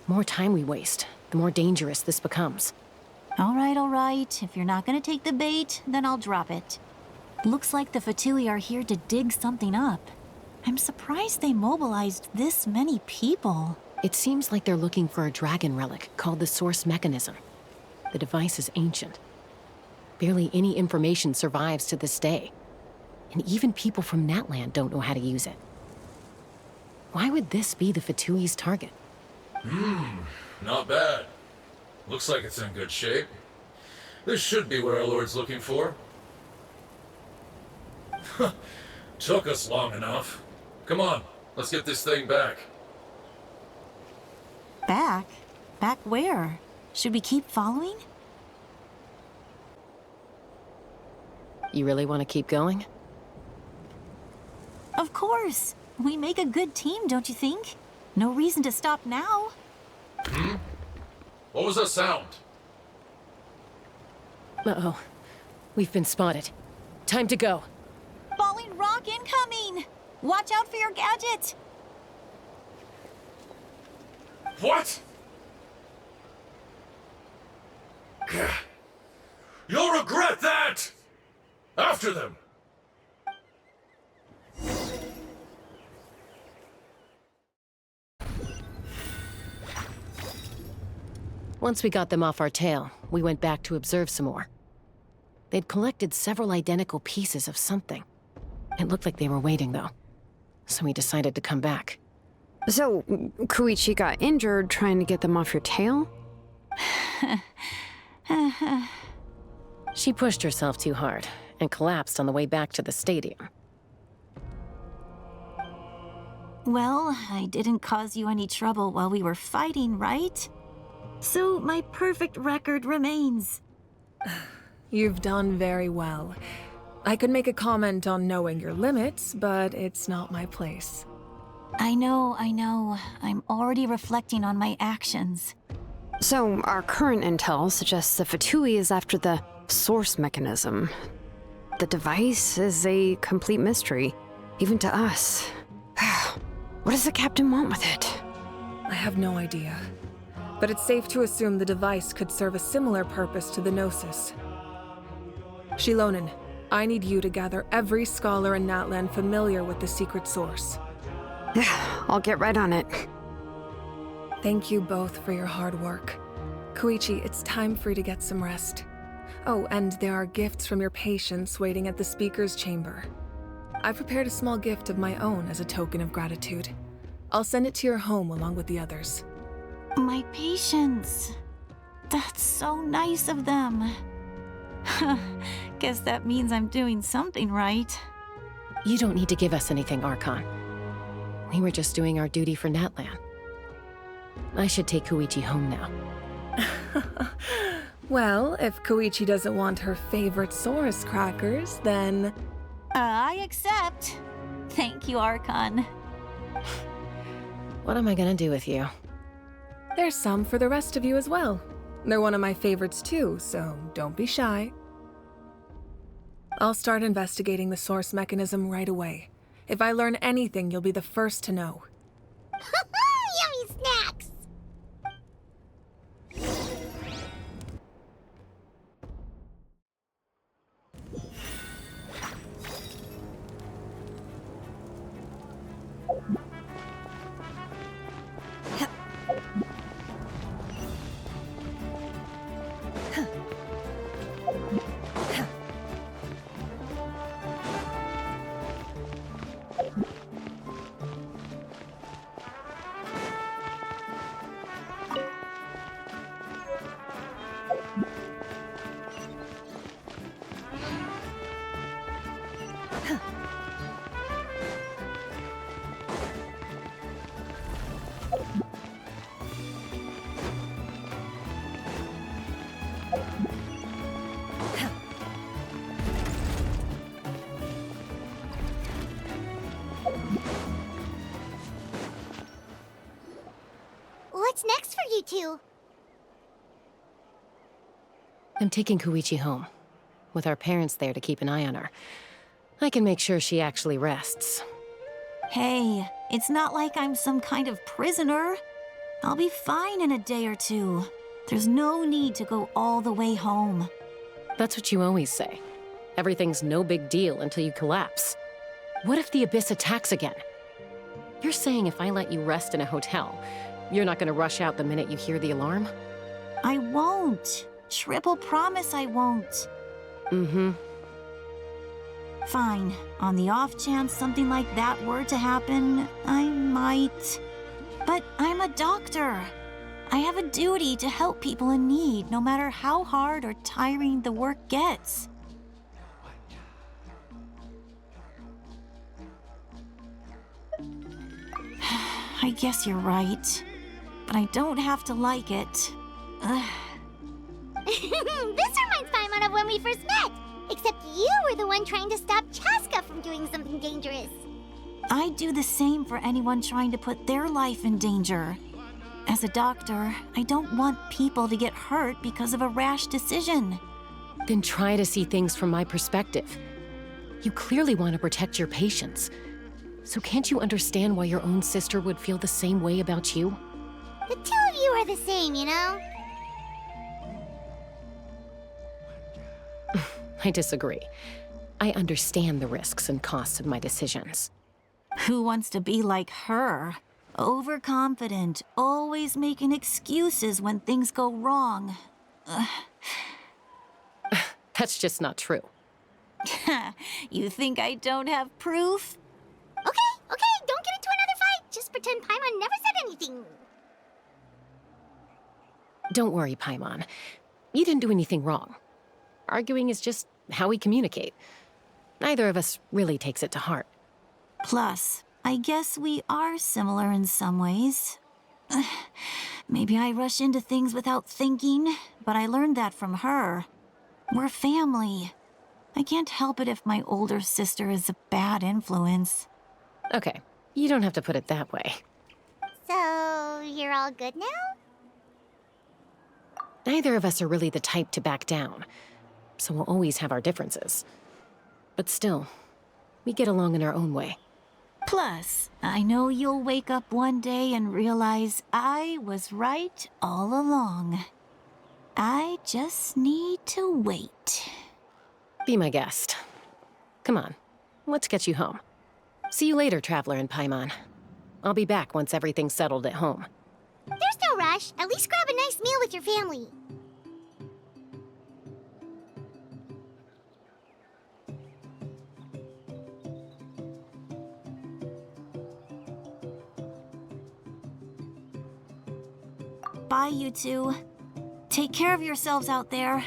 The more time we waste, the more dangerous this becomes. All right. If you're not gonna take the bait, then I'll drop it. Looks like the Fatui are here to dig something up. I'm surprised they mobilized this many people. It seems like they're looking for a dragon relic called the Source Mechanism. The device is ancient. Barely any information survives to this day. And even people from Natland don't know how to use it. Why would this be the Fatui's target? Not bad. Looks like it's in good shape. This should be what our Lord's looking for. Took us long enough. Come on, let's get this thing back. Back? Back where? Should we keep following? You really want to keep going? Of course. We make a good team, don't you think? No reason to stop now. What was that sound? Uh-oh. We've been spotted. Time to go. Falling rock incoming! Watch out for your gadget! What? You'll regret that! After them! Once we got them off our tail, we went back to observe some more. They'd collected several identical pieces of something. It looked like they were waiting, though. So we decided to come back. So, Koichi got injured trying to get them off your tail? She pushed herself too hard and collapsed on the way back to the stadium. Well, I didn't cause you any trouble while we were fighting, right? So my perfect record remains. You've done very well. I could make a comment on knowing your limits, but it's not my place. I know. I'm already reflecting on my actions. So, our current intel suggests the Fatui is after the Source Mechanism. The device is a complete mystery, even to us. What does the captain want with it? I have no idea. But it's safe to assume the device could serve a similar purpose to the Gnosis. Shilonen, I need you to gather every scholar in Natland familiar with the secret source. Yeah, I'll get right on it. Thank you both for your hard work. Koichi, it's time for you to get some rest. Oh, and there are gifts from your patients waiting at the speaker's chamber. I prepared a small gift of my own as a token of gratitude. I'll send it to your home along with the others. My patience. That's so nice of them. Guess that means I'm doing something right. You don't need to give us anything, Archon. We were just doing our duty for Natland. I should take Koichi home now. Well, if Koichi doesn't want her favorite Saurus crackers, then... I accept. Thank you, Archon. What am I gonna do with you? There's some for the rest of you as well. They're one of my favorites too, so don't be shy. I'll start investigating the Source Mechanism right away. If I learn anything, you'll be the first to know. Yummy snacks! you two? I'm taking Koichi home. With our parents there to keep an eye on her. I can make sure she actually rests. Hey, it's not like I'm some kind of prisoner. I'll be fine in a day or two. There's no need to go all the way home. That's what you always say. Everything's no big deal until you collapse. What if the Abyss attacks again? You're saying if I let you rest in a hotel, you're not gonna rush out the minute you hear the alarm? I won't. Triple promise I won't. Mm-hmm. Fine. On the off chance something like that were to happen, I might. But I'm a doctor. I have a duty to help people in need, no matter how hard or tiring the work gets. I guess you're right. But I don't have to like it. This reminds Paimon of when we first met. Except you were the one trying to stop Chaska from doing something dangerous. I'd do the same for anyone trying to put their life in danger. As a doctor, I don't want people to get hurt because of a rash decision. Then try to see things from my perspective. You clearly want to protect your patients. So can't you understand why your own sister would feel the same way about you? The two of you are the same, you know? I disagree. I understand the risks and costs of my decisions. Who wants to be like her? Overconfident, always making excuses when things go wrong. That's just not true. You think I don't have proof? Okay, don't get into another fight. Just pretend Paimon never said anything. Don't worry, Paimon. You didn't do anything wrong. Arguing is just how we communicate. Neither of us really takes it to heart. Plus, I guess we are similar in some ways. Maybe I rush into things without thinking, but I learned that from her. We're family. I can't help it if my older sister is a bad influence. Okay, you don't have to put it that way. So, you're all good now? Neither of us are really the type to back down, so we'll always have our differences. But still, we get along in our own way. Plus, I know you'll wake up one day and realize I was right all along. I just need to wait. Be my guest. Come on, let's get you home. See you later, Traveler and Paimon. I'll be back once everything's settled at home. There's no rush. At least grab a nice meal with your family. Bye, you two. Take care of yourselves out there.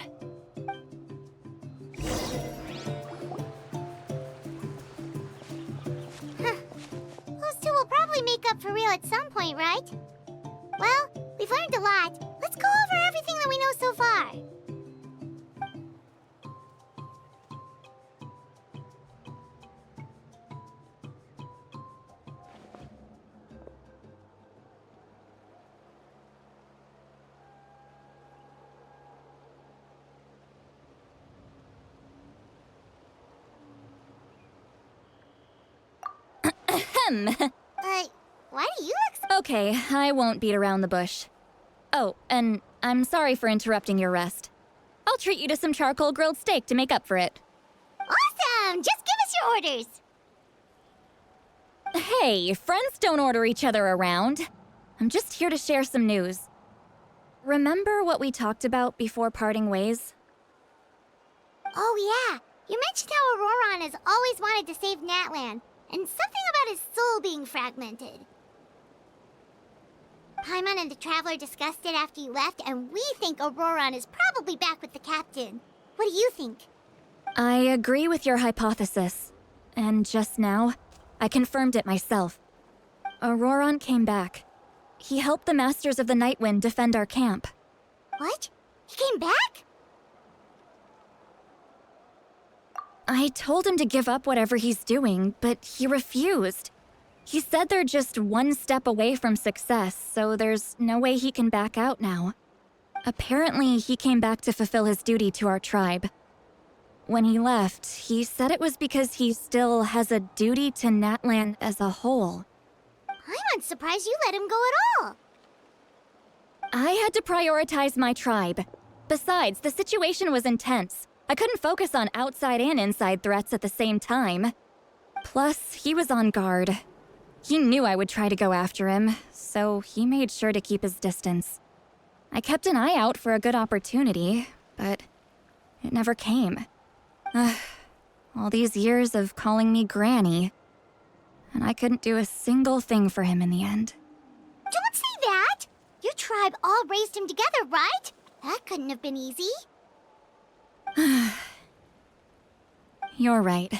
Those two will probably make up for real at some point, right? Well, we've learned a lot. Let's go over everything that we know so far. Why do you look so... Okay, I won't beat around the bush. Oh, and I'm sorry for interrupting your rest. I'll treat you to some charcoal grilled steak to make up for it. Awesome! Just give us your orders. Hey, friends don't order each other around. I'm just here to share some news. Remember what we talked about before parting ways? Oh yeah, you mentioned how Auroron has always wanted to save Natlan, and something about his soul being fragmented. Paimon and the Traveler discussed it after you left, and we think Auroron is probably back with the captain. What do you think? I agree with your hypothesis. And just now, I confirmed it myself. Auroron came back. He helped the Masters of the Nightwind defend our camp. What? He came back? I told him to give up whatever he's doing, but he refused. He said they're just one step away from success, so there's no way he can back out now. Apparently, he came back to fulfill his duty to our tribe. When he left, he said it was because he still has a duty to Natlan as a whole. I'm unsurprised you let him go at all. I had to prioritize my tribe. Besides, the situation was intense. I couldn't focus on outside and inside threats at the same time. Plus, he was on guard. He knew I would try to go after him, so he made sure to keep his distance. I kept an eye out for a good opportunity, but it never came. All these years of calling me Granny, and I couldn't do a single thing for him in the end. Don't say that! Your tribe all raised him together, right? That couldn't have been easy. You're right.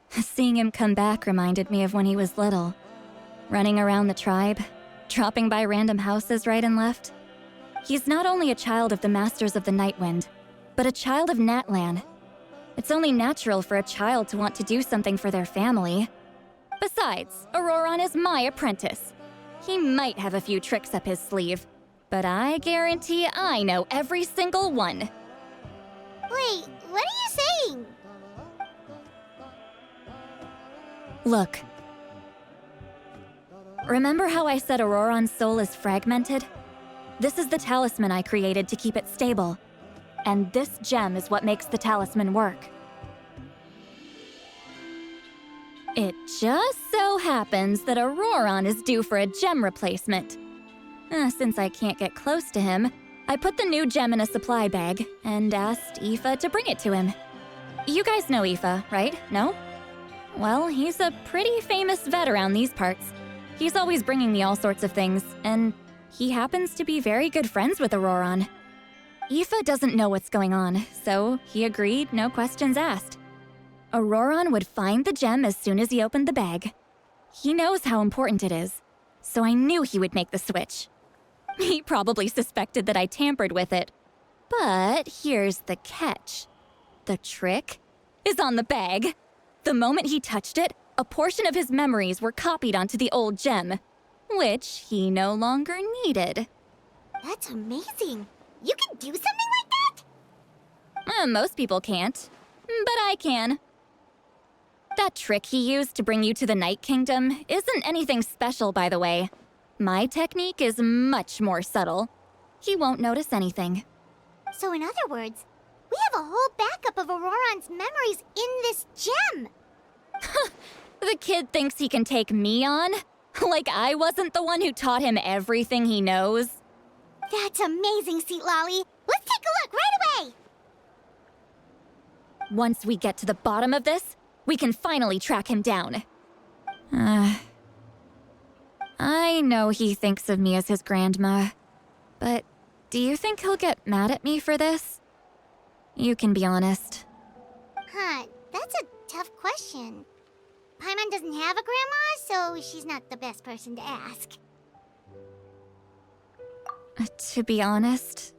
Seeing him come back reminded me of when he was little. Running around the tribe, dropping by random houses right and left. He's not only a child of the Masters of the Nightwind, but a child of Natlan. It's only natural for a child to want to do something for their family. Besides, Auroron is my apprentice. He might have a few tricks up his sleeve, but I guarantee I know every single one. Wait, what are you saying? Look. Remember how I said Auroron's soul is fragmented? This is the talisman I created to keep it stable. And this gem is what makes the talisman work. It just so happens that Auroron is due for a gem replacement. Since I can't get close to him, I put the new gem in a supply bag and asked Aoife to bring it to him. You guys know Aoife, right? No? Well, he's a pretty famous vet around these parts. He's always bringing me all sorts of things, and he happens to be very good friends with Auroron. Aoife doesn't know what's going on, so he agreed, no questions asked. Auroron would find the gem as soon as he opened the bag. He knows how important it is, so I knew he would make the switch. He probably suspected that I tampered with it. But here's the catch. The trick is on the bag. The moment he touched it, a portion of his memories were copied onto the old gem, which he no longer needed. That's amazing. You can do something like that? Most people can't, but I can. That trick he used to bring you to the Night Kingdom isn't anything special, by the way. My technique is much more subtle. He won't notice anything. So in other words, we have a whole backup of Auroron's memories in this gem. The kid thinks he can take me on? Like I wasn't the one who taught him everything he knows? That's amazing, Seat Lolly. Let's take a look right away. Once we get to the bottom of this, we can finally track him down. I know he thinks of me as his grandma, but do you think he'll get mad at me for this? You can be honest. That's a tough question. Paimon doesn't have a grandma, so she's not the best person to ask. To be honest,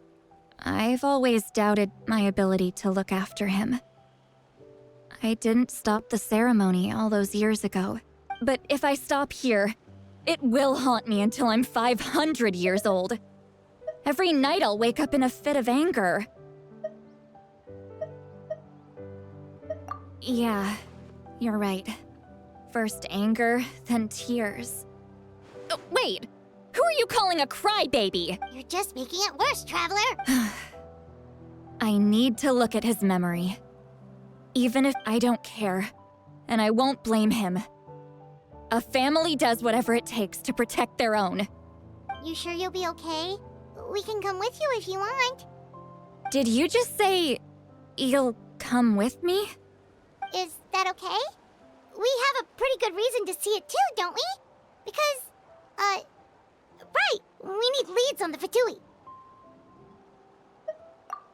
I've always doubted my ability to look after him. I didn't stop the ceremony all those years ago, but if I stop here, it will haunt me until I'm 500 years old. Every night I'll wake up in a fit of anger. Yeah, you're right. First anger, then tears. Oh, wait! Who are you calling a crybaby? You're just making it worse, Traveler. I need to look at his memory. Even if I don't care, and I won't blame him. A family does whatever it takes to protect their own. You sure you'll be okay? We can come with you if you want. Did you just say you'll come with me? Is that okay? We have a pretty good reason to see it too, don't we? Because, right, we need leads on the Fatui.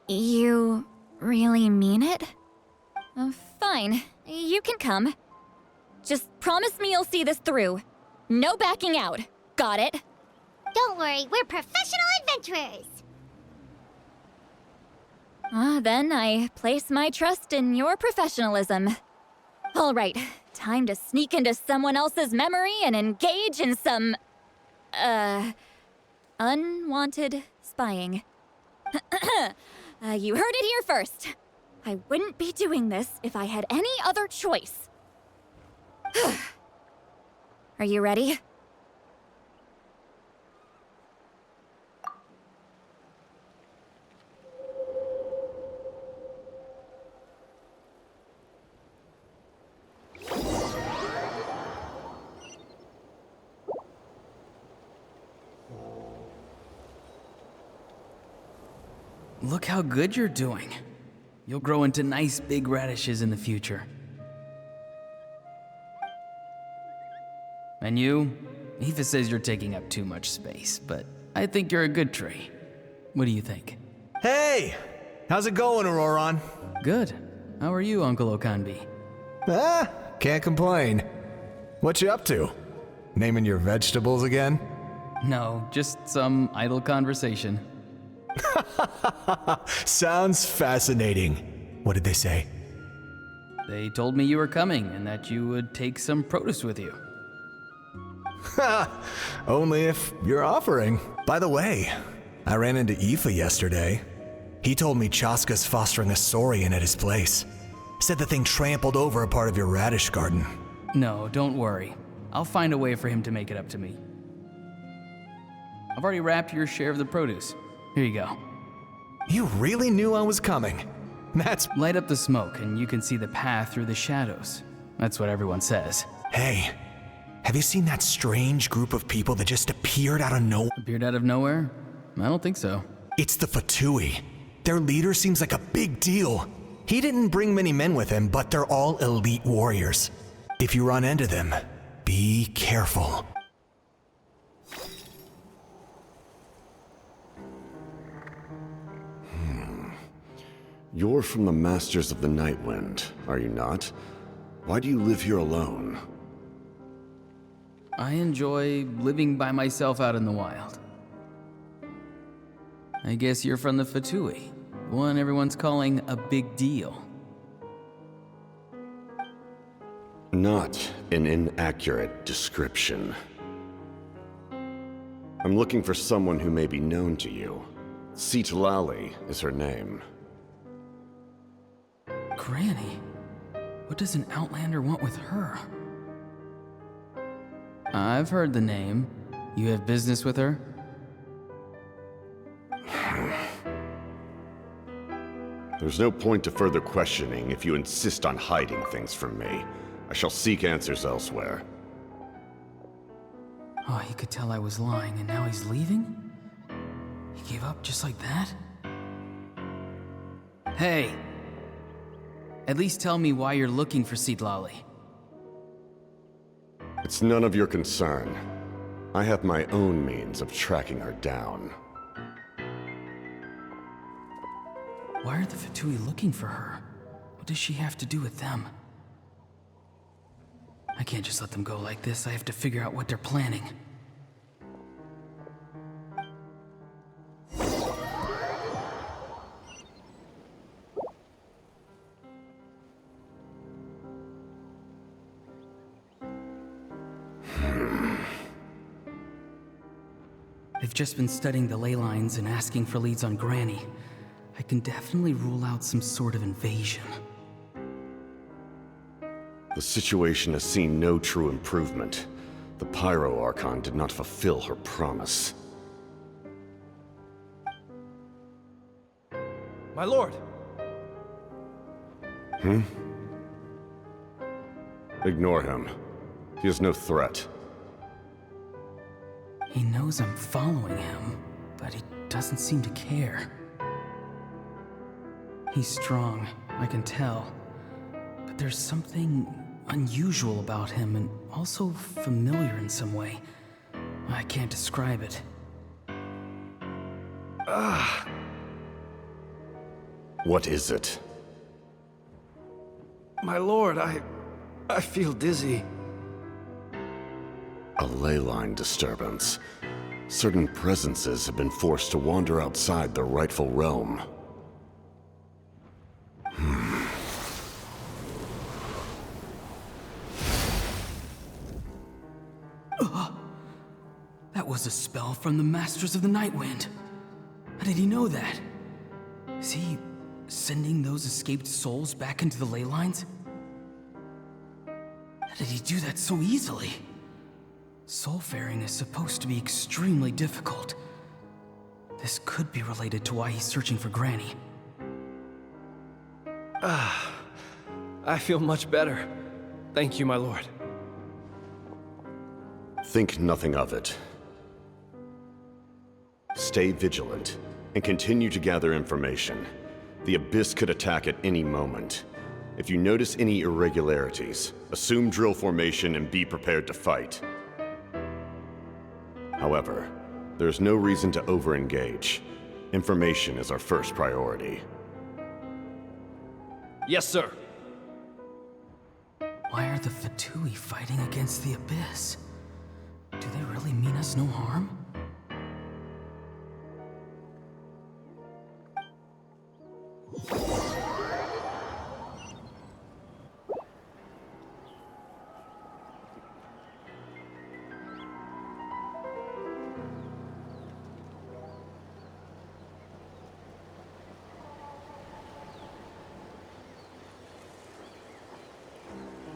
You really mean it? Fine, you can come. Just promise me you'll see this through. No backing out. Got it? Don't worry, we're professional adventurers. Then I place my trust in your professionalism. All right, Time to sneak into someone else's memory and engage in some, unwanted spying. You heard it here first. I wouldn't be doing this if I had any other choice. Are you ready? Look how good you're doing. You'll grow into nice big radishes in the future. And you? Aoife says you're taking up too much space, but I think you're a good tree. What do you think? Hey! How's it going, Auroron? Good. How are you, Uncle Okanbi? Can't complain. What you up to? Naming your vegetables again? No, just some idle conversation. Sounds fascinating. What did they say? They told me you were coming and that you would take some produce with you. Only if you're offering. By the way, I ran into Aoife yesterday. He told me Chaska's fostering a saurian at his place. Said the thing trampled over a part of your radish garden. No, don't worry. I'll find a way for him to make it up to me. I've already wrapped your share of the produce. Here you go. You really knew I was coming. That's... Light up the smoke and you can see the path through the shadows. That's what everyone says. Hey, have you seen that strange group of people that just appeared out of nowhere? Appeared out of nowhere? I don't think so. It's the Fatui. Their leader seems like a big deal. He didn't bring many men with him, but they're all elite warriors. If you run into them, be careful. You're from the Masters of the Night Wind, are you not? Why do you live here alone? I enjoy living by myself out in the wild. I guess you're from the Fatui, the one everyone's calling a big deal. Not an inaccurate description. I'm looking for someone who may be known to you. Citlali is her name. Granny? What does an Outlander want with her? I've heard the name. You have business with her? There's no point to further questioning if you insist on hiding things from me. I shall seek answers elsewhere. Oh, he could tell I was lying and now he's leaving? He gave up just like that? Hey! At least tell me why you're looking for Citlali. It's none of your concern. I have my own means of tracking her down. Why are the Fatui looking for her? What does she have to do with them? I can't just let them go like this. I have to figure out what they're planning. They've just been studying the ley lines and asking for leads on Granny. I can definitely rule out some sort of invasion. The situation has seen no true improvement. The Pyro Archon did not fulfill her promise. My lord! Ignore him. He is no threat. He knows I'm following him, but he doesn't seem to care. He's strong, I can tell. But there's something unusual about him and also familiar in some way. I can't describe it. What is it? My lord, I feel dizzy. A ley line disturbance. Certain presences have been forced to wander outside their rightful realm. was a spell from the Masters of the Nightwind. How did he know that? Is he sending those escaped souls back into the ley lines? How did he do that so easily? Soulfaring is supposed to be extremely difficult. This could be related to why he's searching for Granny. I feel much better. Thank you, my lord. Think nothing of it. Stay vigilant, and continue to gather information. The Abyss could attack at any moment. If you notice any irregularities, assume drill formation and be prepared to fight. However, there's no reason to over-engage. Information is our first priority. Yes, sir. Why are the Fatui fighting against the Abyss? Do they really mean us no harm?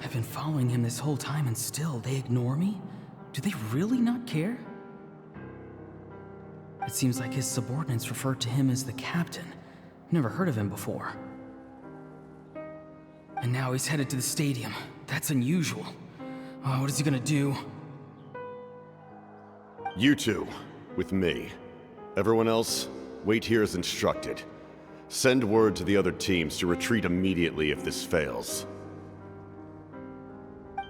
I've been following him this whole time and still they ignore me? Do they really not care? It seems like his subordinates referred to him as the captain. Never heard of him before. And now he's headed to the stadium. That's unusual. What is he gonna do? You two, with me. Everyone else, wait here as instructed. Send word to the other teams to retreat immediately if this fails.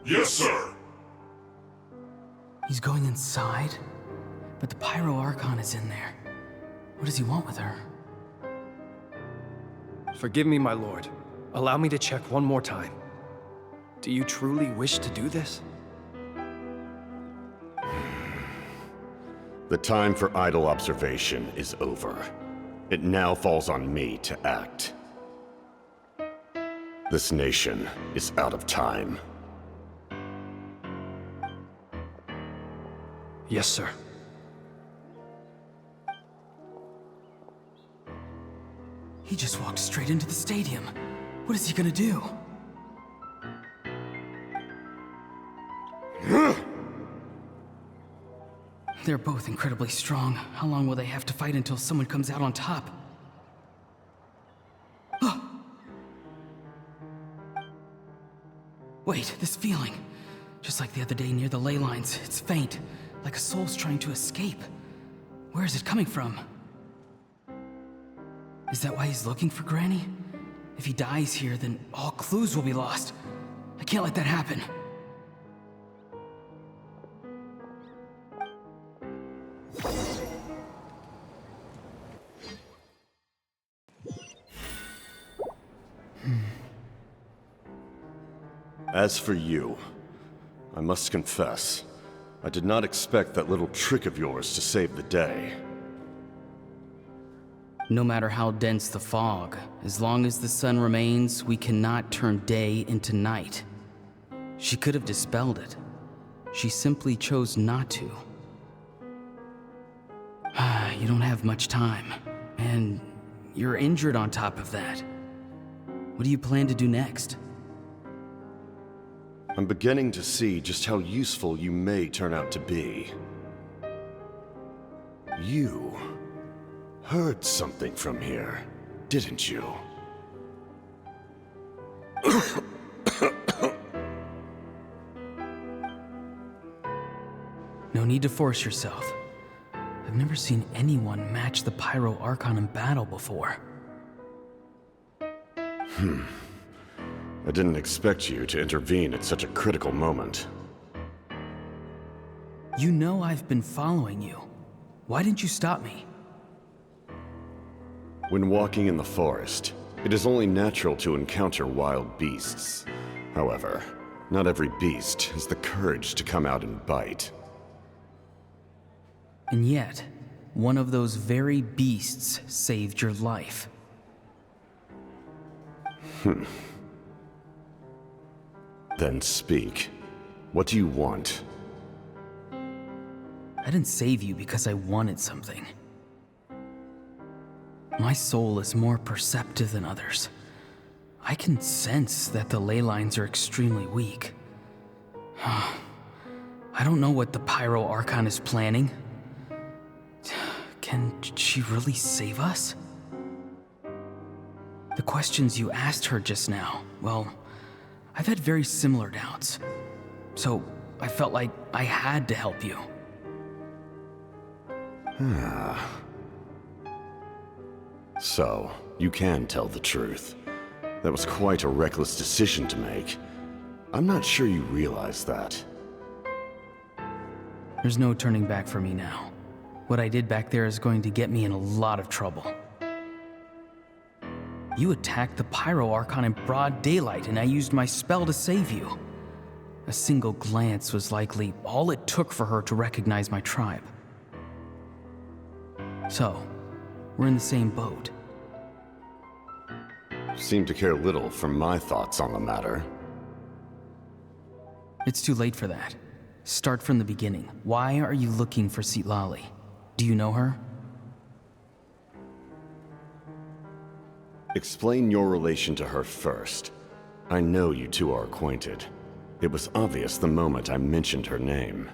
Yes, sir. He's going inside? But the Pyro Archon is in there. What does he want with her? Forgive me, my lord. Allow me to check one more time. Do you truly wish to do this? The time for idle observation is over. It now falls on me to act. This nation is out of time. Yes, sir. He just walked straight into the stadium. What is he gonna do? They're both incredibly strong. How long will they have to fight until someone comes out on top? Wait, this feeling. Just like the other day near the ley lines, it's faint, like a soul's trying to escape. Where is it coming from? Is that why he's looking for Granny? If he dies here, then all clues will be lost. I can't let that happen. As for you, I must confess, I did not expect that little trick of yours to save the day. No matter how dense the fog, as long as the sun remains, we cannot turn day into night. She could have dispelled it. She simply chose not to. You don't have much time, and you're injured on top of that. What do you plan to do next? I'm beginning to see just how useful you may turn out to be. You heard something from here, didn't you? No need to force yourself. I've never seen anyone match the Pyro Archon in battle before. I didn't expect you to intervene at such a critical moment. You know I've been following you. Why didn't you stop me? When walking in the forest, it is only natural to encounter wild beasts. However, not every beast has the courage to come out and bite. And yet, one of those very beasts saved your life. Then speak. What do you want? I didn't save you because I wanted something. My soul is more perceptive than others. I can sense that the ley lines are extremely weak. I don't know what the Pyro Archon is planning. Can she really save us? The questions you asked her just now, well, I've had very similar doubts. So I felt like I had to help you. So, you can tell the truth. That was quite a reckless decision to make. I'm not sure you realize that. There's no turning back for me now. What I did back there is going to get me in a lot of trouble. You attacked the Pyro Archon in broad daylight, and I used my spell to save you. A single glance was likely all it took for her to recognize my tribe. So, we're in the same boat. Seem to care little for my thoughts on the matter. It's too late for that. Start from the beginning. Why are you looking for Citlali? Do you know her? Explain your relation to her first. I know you two are acquainted. It was obvious the moment I mentioned her name.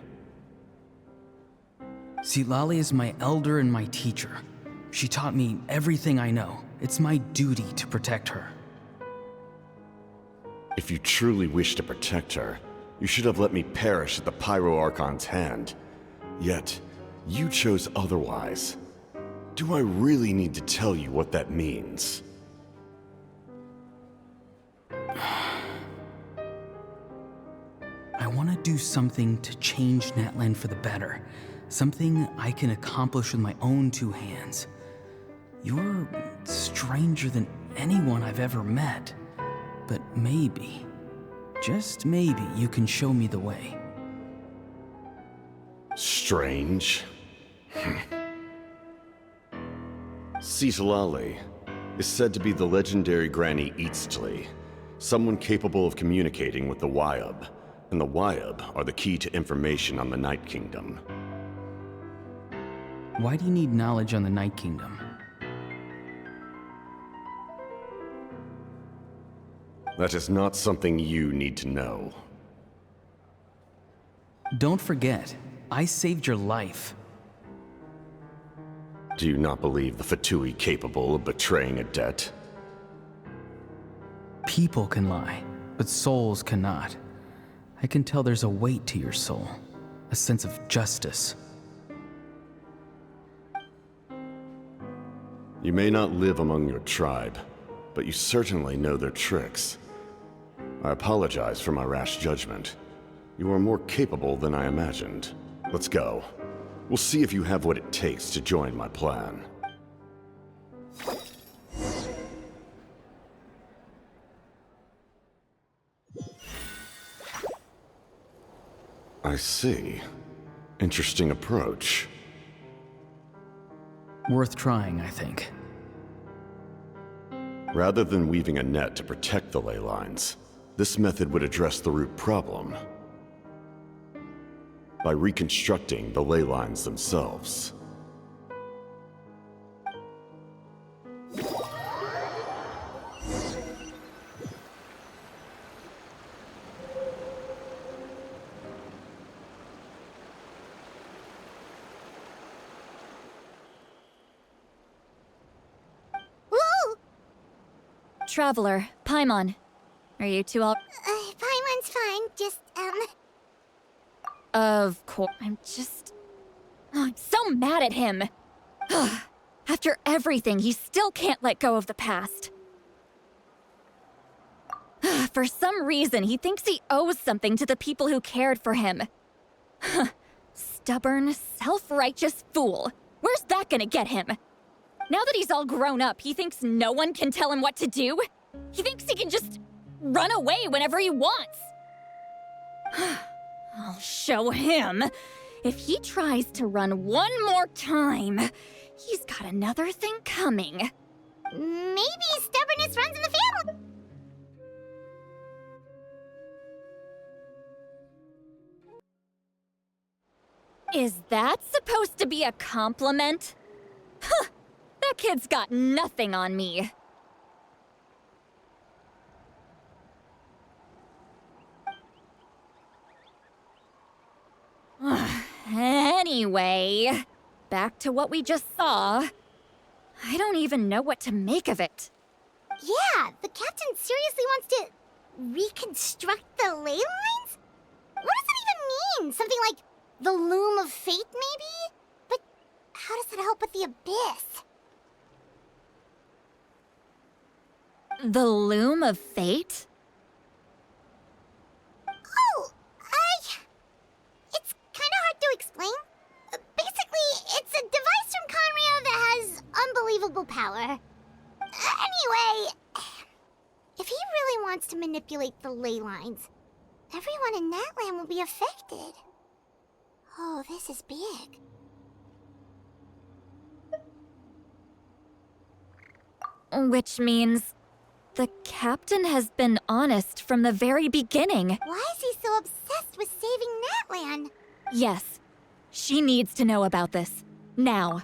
Citlali is my elder and my teacher. She taught me everything I know. It's my duty to protect her. If you truly wish to protect her, you should have let me perish at the Pyro Archon's hand. Yet, you chose otherwise. Do I really need to tell you what that means? I want to do something to change Natlan for the better. Something I can accomplish with my own two hands. You're stranger than anyone I've ever met. But maybe, just maybe, you can show me the way. Strange? Citlali is said to be the legendary Granny Eastly, someone capable of communicating with the Wyub, and the Wyub are the key to information on the Night Kingdom. Why do you need knowledge on the Night Kingdom? That is not something you need to know. Don't forget, I saved your life. Do you not believe the Fatui capable of betraying a debt? People can lie, but souls cannot. I can tell there's a weight to your soul, a sense of justice. You may not live among your tribe, but you certainly know their tricks. I apologize for my rash judgment. You are more capable than I imagined. Let's go. We'll see if you have what it takes to join my plan. I see. Interesting approach. Worth trying, I think. Rather than weaving a net to protect the ley lines, this method would address the root problem by reconstructing the ley lines themselves. Traveler, Paimon. Are you two all— Paimon's fine, just, Of course. I'm so mad at him. After everything, he still can't let go of the past. For some reason, he thinks he owes something to the people who cared for him. Stubborn, self-righteous fool. Where's that gonna get him? Now that he's all grown up, he thinks no one can tell him what to do? He thinks he can just run away whenever he wants. I'll show him. If he tries to run one more time, he's got another thing coming. maybe stubbornness runs in the family. Is that supposed to be a compliment? Huh! That kid's got nothing on me. Anyway, back to what we just saw. I don't even know what to make of it. Yeah, the captain seriously wants to reconstruct the ley lines? What does that even mean? Something like the loom of fate, maybe? But how does that help with the abyss? The loom of fate? Oh, it's kind of hard to explain. Basically, it's a device from Conrio that has unbelievable power. Anyway, if he really wants to manipulate the ley lines, everyone in Natlan will be affected. Oh, this is big. Which means the captain has been honest from the very beginning. Why is he so obsessed with saving Natlan? Yes, she needs to know about this. Now.